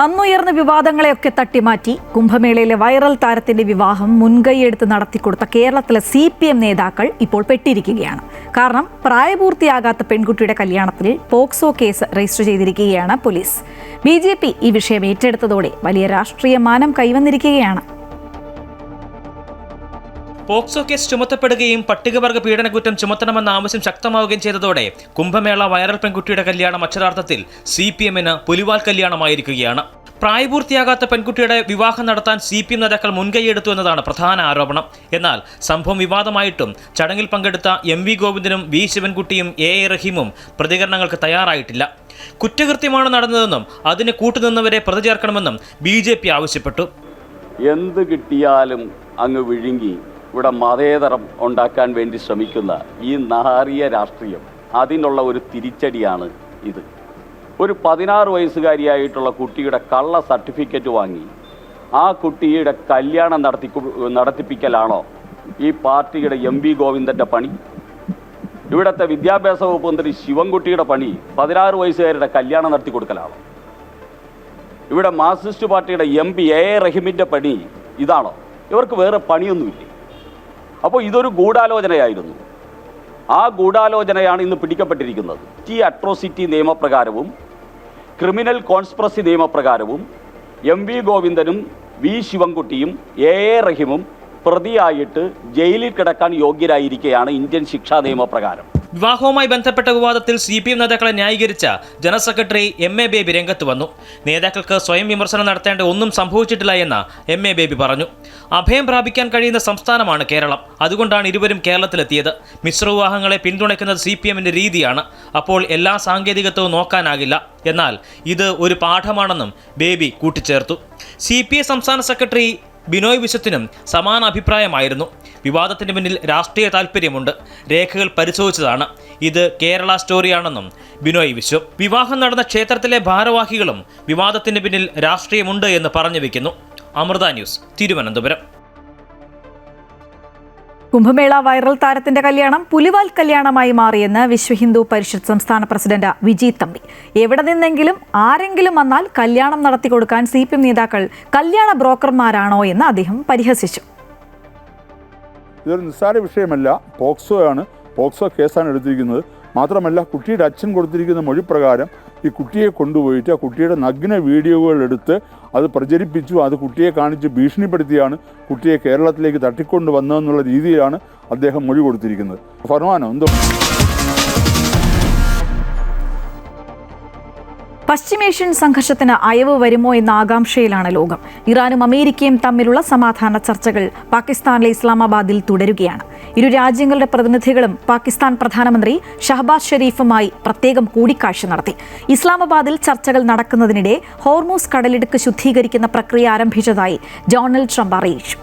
അന്നുയർന്ന വിവാദങ്ങളെയൊക്കെ തട്ടിമാറ്റി കുംഭമേളയിലെ വൈറൽ താരത്തിന്റെ വിവാഹം മുൻകൈയെടുത്ത് നടത്തിക്കൊടുത്ത കേരളത്തിലെ CPM നേതാക്കൾ ഇപ്പോൾ പെട്ടിരിക്കുകയാണ്. കാരണം പ്രായപൂർത്തിയാകാത്ത പെൺകുട്ടിയുടെ കല്യാണത്തിൽ പോക്സോ കേസ് രജിസ്റ്റർ ചെയ്തിരിക്കുകയാണ് പോലീസ്. BJP ഈ വിഷയം ഏറ്റെടുത്തതോടെ വലിയ രാഷ്ട്രീയ മാനം കൈവന്നിരിക്കുകയാണ്. പോക്സോ കേസ് ചുമത്തപ്പെടുകയും പട്ടികവർഗ പീഡനക്കുറ്റം ചുമത്തണമെന്ന ആവശ്യം ശക്തമാവുകയും ചെയ്തതോടെ കുംഭമേള വൈറൽ പെൺകുട്ടിയുടെ കല്യാണം അക്ഷരാർത്ഥത്തിൽ CPMന് പുലിവാൽ കല്യാണമായിരിക്കുകയാണ്. പ്രായപൂർത്തിയാകാത്ത പെൺകുട്ടിയുടെ വിവാഹം നടത്താൻ CPM നേതാക്കൾ മുൻകൈയെടുത്തു എന്നതാണ് പ്രധാന ആരോപണം. എന്നാൽ സംഭവം വിവാദമായിട്ടും ചടങ്ങിൽ പങ്കെടുത്ത MV ഗോവിന്ദനും V ശിവൻകുട്ടിയും AA റഹീമും പ്രതികരണങ്ങൾക്ക് തയ്യാറായിട്ടില്ല. കുറ്റകൃത്യമാണ് നടന്നതെന്നും അതിന് കൂട്ടുനിന്നവരെ പ്രതി ചേർക്കണമെന്നും BJP ആവശ്യപ്പെട്ടു. എന്ത് കിട്ടിയാലും അങ്ങ് വിഴുങ്ങി ഇവിടെ മതേതരം ഉണ്ടാക്കാൻ വേണ്ടി ശ്രമിക്കുന്ന ഈ നാറിയ രാഷ്ട്രീയം, അതിനുള്ള ഒരു തിരിച്ചടിയാണ് ഇത്. ഒരു 16 വയസ്സുകാരിയായിട്ടുള്ള കുട്ടിയുടെ കള്ള സർട്ടിഫിക്കറ്റ് വാങ്ങി ആ കുട്ടിയുടെ കല്യാണം നടത്തിപ്പിക്കലാണോ ഈ പാർട്ടിയുടെ MV ഗോവിന്ദൻ്റെ പണി? ഇവിടുത്തെ വിദ്യാഭ്യാസ വകുപ്പ് മന്ത്രി ശിവൻകുട്ടിയുടെ പണി 16 വയസ്സുകാരുടെ കല്യാണം നടത്തി കൊടുക്കലാണോ? ഇവിടെ മാർക്സിസ്റ്റ് പാർട്ടിയുടെ MP AA റഹീമിൻ്റെ പണി ഇതാണോ? ഇവർക്ക് വേറെ പണിയൊന്നുമില്ലേ? അപ്പോൾ ഇതൊരു ഗൂഢാലോചനയായിരുന്നു. ആ ഗൂഢാലോചനയാണ് ഇന്ന് പിടിക്കപ്പെട്ടിരിക്കുന്നത്. ഈ അട്രോസിറ്റി നിയമപ്രകാരവും ക്രിമിനൽ കോൺസ്പിറസി നിയമപ്രകാരവും MV ഗോവിന്ദനും V ശിവൻകുട്ടിയും AA റഹീമും പ്രതിയായിട്ട് ജയിലിൽ കിടക്കാൻ യോഗ്യരായിരിക്കെയാണ് ഇന്ത്യൻ ശിക്ഷാ നിയമപ്രകാരം. വിവാഹവുമായി ബന്ധപ്പെട്ട വിവാദത്തിൽ CPM നേതാക്കളെ ന്യായീകരിച്ച ജനറൽ സെക്രട്ടറി MA ബേബി രംഗത്ത് വന്നു. നേതാക്കൾക്ക് സ്വയം വിമർശനം നടത്തേണ്ട ഒന്നും സംഭവിച്ചിട്ടില്ല എന്ന് MA ബേബി പറഞ്ഞു. അഭയം പ്രാപിക്കാൻ കഴിയുന്ന സംസ്ഥാനമാണ് കേരളം. അതുകൊണ്ടാണ് ഇരുവരും കേരളത്തിലെത്തിയത്. മിശ്രവിവാഹങ്ങളെ പിന്തുണയ്ക്കുന്നത് CPMന്റെ രീതിയാണ്. അപ്പോൾ എല്ലാ സാങ്കേതികത്വവും നോക്കാനാകില്ല. എന്നാൽ ഇത് ഒരു പാഠമാണെന്നും ബേബി കൂട്ടിച്ചേർത്തു. CPI സംസ്ഥാന സെക്രട്ടറി ബിനോയ് വിശ്വത്തിനും സമാന അഭിപ്രായമായിരുന്നു. വിവാദത്തിന് പിന്നിൽ രാഷ്ട്രീയ താല്പര്യമുണ്ട്. രേഖകൾ പരിശോധിച്ചതാണ്. ഇത് കേരള സ്റ്റോറിയാണെന്നും ബിനോയ് വിശ്വം. വിവാഹം നടന്ന ക്ഷേത്രത്തിലെ ഭാരവാഹികളും വിവാദത്തിന് പിന്നിൽ രാഷ്ട്രീയമുണ്ട് എന്ന് പറഞ്ഞു വെക്കുന്നു. അമൃത ന്യൂസ്, തിരുവനന്തപുരം. കുംഭമേള വൈറൽ താരത്തിന്റെ കല്യാണം പുലിവാൽ കല്യാണമായി മാറിയെന്ന് വിശ്വ ഹിന്ദു പരിഷത്ത് സംസ്ഥാന പ്രസിഡന്റ് വിജി തമ്പി. എവിടെ നിന്നെങ്കിലും ആരെങ്കിലും വന്നാൽ കല്യാണം നടത്തി കൊടുക്കാൻ CPM നേതാക്കൾ കല്യാണ ബ്രോക്കർമാരാണോ എന്ന് അദ്ദേഹം പരിഹസിച്ചു. ഇതൊരു നിസ്സാര വിഷയമല്ല. പോക്സോ കേസാണ് എടുത്തിരിക്കുന്നത്. മാത്രമല്ല, കുട്ടിയുടെ അച്ഛൻ കൊടുത്തിരിക്കുന്ന മൊഴി പ്രകാരം ഈ കുട്ടിയെ കൊണ്ടുപോയിട്ട് ആ കുട്ടിയുടെ നഗ്ന വീഡിയോകൾ എടുത്ത് അത് പ്രചരിപ്പിച്ചു. അത് കുട്ടിയെ കാണിച്ച് ഭീഷണിപ്പെടുത്തിയാണ് കുട്ടിയെ കേരളത്തിലേക്ക് തട്ടിക്കൊണ്ട് വന്നതെന്നുള്ള രീതിയിലാണ് അദ്ദേഹം മൊഴി കൊടുത്തിരിക്കുന്നത്. ഫർമാനോ എന്തോ. പശ്ചിമേഷ്യൻ സംഘർഷത്തിന് അയവ് വരുമോ എന്ന ആകാംക്ഷയിലാണ് ലോകം. ഇറാനും അമേരിക്കയും തമ്മിലുള്ള സമാധാന ചർച്ചകൾ പാകിസ്ഥാനിലെ ഇസ്ലാമാബാദിൽ തുടരുകയാണ്. ഇരു രാജ്യങ്ങളുടെ പ്രതിനിധികളും പാകിസ്ഥാൻ പ്രധാനമന്ത്രി ഷഹബാസ് ഷെരീഫുമായി പ്രത്യേകം കൂടിക്കാഴ്ച നടത്തി. ഇസ്ലാമാബാദിൽ ചർച്ചകൾ നടക്കുന്നതിനിടെ ഹോർമൂസ് കടലിടുക്ക് ശുദ്ധീകരിക്കുന്ന പ്രക്രിയ ആരംഭിച്ചതായി ഡൊണാൾഡ് ട്രംപ് അറിയിച്ചു.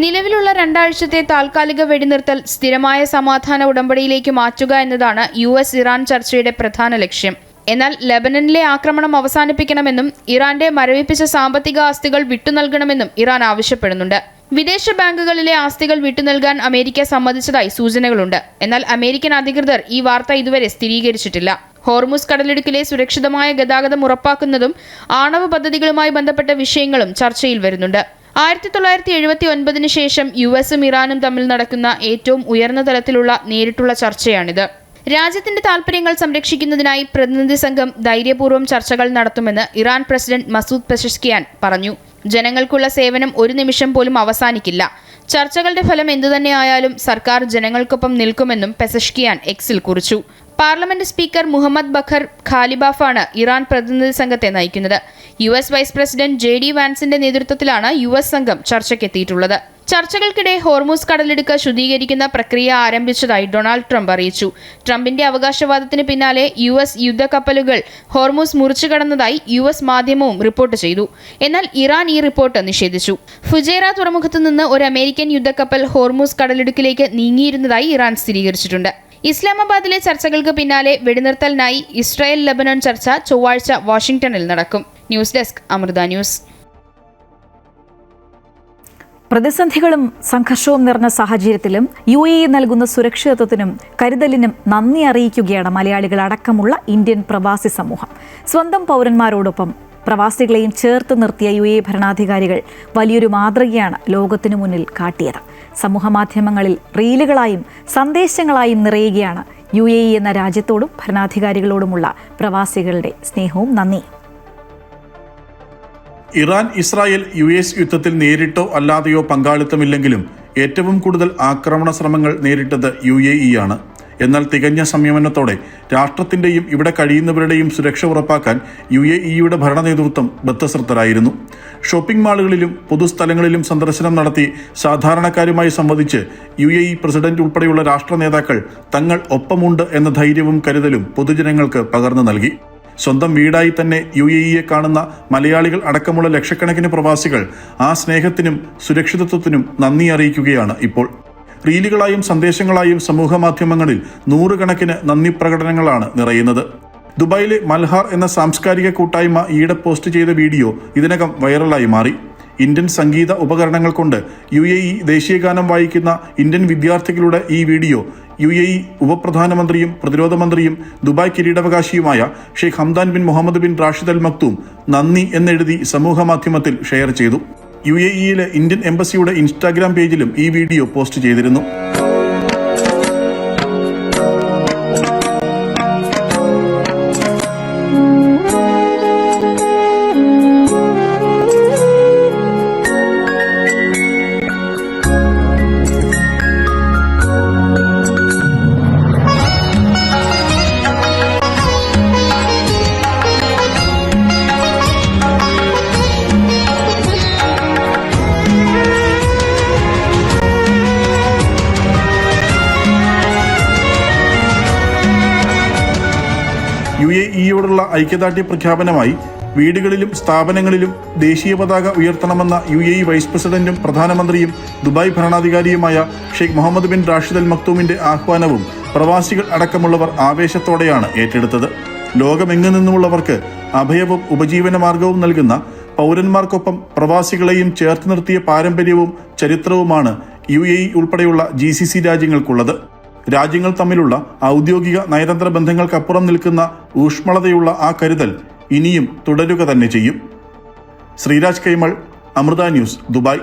നിലവിലുള്ള 2 ആഴ്ചത്തെ താൽക്കാലിക വെടിനിർത്തൽ സ്ഥിരമായ സമാധാന ഉടമ്പടിയിലേക്ക് മാറ്റുക എന്നതാണ് US ഇറാൻ ചർച്ചയുടെ പ്രധാന ലക്ഷ്യം. എന്നാൽ ലെബനനിലെ ആക്രമണം അവസാനിപ്പിക്കണമെന്നും ഇറാന്റെ മരവിപ്പിച്ച സാമ്പത്തിക ആസ്തികൾ വിട്ടുനൽകണമെന്നും ഇറാൻ ആവശ്യപ്പെടുന്നുണ്ട്. വിദേശ ബാങ്കുകളിലെ ആസ്തികൾ വിട്ടുനൽകാൻ അമേരിക്ക സമ്മതിച്ചതായി സൂചനകളുണ്ട്. എന്നാൽ അമേരിക്കൻ അധികൃതർ ഈ വാർത്ത ഇതുവരെ സ്ഥിരീകരിച്ചിട്ടില്ല. ഹോർമുസ് കടലിടുക്കിലെ സുരക്ഷിതമായ ഗതാഗതം ഉറപ്പാക്കുന്നതും ആണവ പദ്ധതികളുമായി ബന്ധപ്പെട്ട വിഷയങ്ങളും ചർച്ചയിൽ വരുന്നുണ്ട്. 1979 ശേഷം USഉം ഇറാനും തമ്മിൽ നടക്കുന്ന ഏറ്റവും ഉയർന്ന തലത്തിലുള്ള നേരിട്ടുള്ള ചർച്ചയാണിത്. രാജ്യത്തിന്റെ താൽപര്യങ്ങൾ സംരക്ഷിക്കുന്നതിനായി പ്രതിനിധി സംഘം ധൈര്യപൂർവ്വം ചർച്ചകൾ നടത്തുമെന്ന് ഇറാൻ പ്രസിഡന്റ് മസൂദ് പെസഷ്കിയാൻ പറഞ്ഞു. ജനങ്ങൾക്കുള്ള സേവനം ഒരു നിമിഷം പോലും അവസാനിക്കില്ല. ചർച്ചകളുടെ ഫലം എന്തുതന്നെയായാലും സർക്കാർ ജനങ്ങൾക്കൊപ്പം നിൽക്കുമെന്നും പെസഷ്കിയാൻ എക്സിൽ കുറിച്ചു. പാർലമെന്റ് സ്പീക്കർ മുഹമ്മദ് ബഖർ ഖാലിബാഫാണ് ഇറാൻ പ്രതിനിധി സംഘത്തെ നയിക്കുന്നത്. US വൈസ് പ്രസിഡന്റ് JD വാൻസിന്റെ നേതൃത്വത്തിലാണ് US സംഘം ചർച്ചയ്ക്കെത്തിയിട്ടുള്ളത്. ചർച്ചകൾക്കിടെ ഹോർമൂസ് കടലിടുക്ക് ശുദ്ധീകരിക്കുന്ന പ്രക്രിയ ആരംഭിച്ചതായി ഡൊണാൾഡ് ട്രംപ് അറിയിച്ചു. ട്രംപിന്റെ അവകാശവാദത്തിന് പിന്നാലെ US യുദ്ധക്കപ്പലുകൾ ഹോർമൂസ് മുറിച്ചു കടന്നതായി US മാധ്യമവും റിപ്പോർട്ട് ചെയ്തു. എന്നാൽ ഇറാൻ ഈ റിപ്പോർട്ട് നിഷേധിച്ചു. ഫുജൈറ തുറമുഖത്തു നിന്ന് ഒരു അമേരിക്കൻ യുദ്ധക്കപ്പൽ ഹോർമൂസ് കടലിടുക്കിലേക്ക് നീങ്ങിയിരുന്നതായി ഇറാൻ സ്ഥിരീകരിച്ചിട്ടുണ്ട്. ഇസ്ലാമാബാദിലെ ചർച്ചകൾക്ക് പിന്നാലെ വെടിനിർത്തലിനായി ഇസ്രായേൽ ലെബനൻ ചർച്ച ചൊവ്വാഴ്ച വാഷിംഗ്ടണിൽ നടക്കും. News desk, Amrita News. പ്രതിസന്ധികളും സംഘർഷവും നിറഞ്ഞ സാഹചര്യത്തിലും UAE നൽകുന്ന സുരക്ഷിതത്വത്തിനും കരുതലിനും നന്ദി അറിയിക്കുകയാണ് മലയാളികൾ അടക്കമുള്ള ഇന്ത്യൻ പ്രവാസി സമൂഹം. സ്വന്തം പൗരന്മാരോടൊപ്പം പ്രവാസികളെയും ചേർത്ത് നിർത്തിയ UAE ഭരണാധികാരികൾ വലിയൊരു മാതൃകയാണ് ലോകത്തിനു മുന്നിൽ കാട്ടിയത്. സമൂഹമാധ്യമങ്ങളിൽ റീലുകളായും സന്ദേശങ്ങളായും നിറയുകയാണ് UAE എന്ന രാജ്യത്തോടും ഭരണാധികാരികളോടുമുള്ള പ്രവാസികളുടെ സ്നേഹവും നന്ദിയും. ഇറാൻ ഇസ്രായേൽ US യുദ്ധത്തിൽ നേരിട്ടോ അല്ലാതെയോ പങ്കാളിത്തമില്ലെങ്കിലും ഏറ്റവും കൂടുതൽ ആക്രമണ ശ്രമങ്ങൾ നേരിട്ടത് UAE ആണ്. എന്നാൽ തികഞ്ഞ സംയമനത്തോടെ രാഷ്ട്രത്തിൻ്റെയും ഇവിടെ കഴിയുന്നവരുടെയും സുരക്ഷ ഉറപ്പാക്കാൻ UAEയുടെ ഭരണ നേതൃത്വം ബദ്ധശ്രദ്ധരായിരുന്നു. ഷോപ്പിംഗ് മാളുകളിലും പൊതുസ്ഥലങ്ങളിലും സന്ദർശനം നടത്തി സാധാരണക്കാരുമായി സംവദിച്ച് UAE പ്രസിഡന്റ് ഉൾപ്പെടെയുള്ള രാഷ്ട്ര നേതാക്കൾ തങ്ങൾ ഒപ്പമുണ്ട് എന്ന ധൈര്യവും കരുതലും പൊതുജനങ്ങൾക്ക് പകർന്നു നൽകി. സ്വന്തം വീടായി തന്നെ UAEയെ കാണുന്ന മലയാളികൾ അടക്കമുള്ള ലക്ഷക്കണക്കിന് പ്രവാസികൾ ആ സ്നേഹത്തിനും സുരക്ഷിതത്വത്തിനും നന്ദി അറിയിക്കുകയാണ് ഇപ്പോൾ. റീലുകളായും സന്ദേശങ്ങളായും സമൂഹ മാധ്യമങ്ങളിൽ 100 കണക്കിന് നന്ദി പ്രകടനങ്ങളാണ് നിറയുന്നത്. ദുബായിലെ മൽഹാർ എന്ന സാംസ്കാരിക കൂട്ടായ്മ ഈയിടെ പോസ്റ്റ് ചെയ്ത വീഡിയോ ഇതിനകം വൈറലായി മാറി. ഇന്ത്യൻ സംഗീത ഉപകരണങ്ങൾ കൊണ്ട് UAE ദേശീയഗാനം വായിക്കുന്ന ഇന്ത്യൻ വിദ്യാർത്ഥികളുടെ ഈ വീഡിയോ UAE ഉപപ്രധാനമന്ത്രിയും പ്രതിരോധ മന്ത്രിയും ദുബായ് കിരീടാവകാശിയുമായ Sheikh Hamdan bin Mohammed bin Rashid Al Maktoum നന്ദി എന്നെഴുതി സമൂഹ മാധ്യമത്തിൽ ഷെയർ ചെയ്തു. UAE-യിലെ ഇന്ത്യൻ എംബസിയുടെ ഇൻസ്റ്റാഗ്രാം പേജിലും ഈ വീഡിയോ പോസ്റ്റ് ചെയ്തിരുന്നു. UAE-യോടുള്ള ഐക്യദാർഢ്യ പ്രഖ്യാപനമായി വീടുകളിലും സ്ഥാപനങ്ങളിലും ദേശീയ പതാക ഉയർത്തണമെന്ന UAE വൈസ് പ്രസിഡന്റും പ്രധാനമന്ത്രിയും ദുബായ് ഭരണാധികാരിയുമായ Sheikh Mohammed bin Rashid Al മക്തൂമിന്റെ ആഹ്വാനവും പ്രവാസികൾ അടക്കമുള്ളവർ ആവേശത്തോടെയാണ് ഏറ്റെടുത്തത്. ലോകമെങ്ങു നിന്നുമുള്ളവർക്ക് അഭയവും ഉപജീവന മാർഗവും നൽകുന്ന പൗരന്മാർക്കൊപ്പം പ്രവാസികളെയും ചേർത്ത് നിർത്തിയ പാരമ്പര്യവും ചരിത്രവുമാണ് UAE ഉൾപ്പെടെയുള്ള GCC രാജ്യങ്ങൾക്കുള്ളത്. രാജ്യങ്ങൾ തമ്മിലുള്ള ഔദ്യോഗിക നയതന്ത്ര ബന്ധങ്ങൾക്കപ്പുറം നിൽക്കുന്ന ഊഷ്മളതയുള്ള ആ കരുതൽ ഇനിയും തുടരുക തന്നെ ചെയ്യും. Sreeraj Kaimal, Amrita News, Dubai.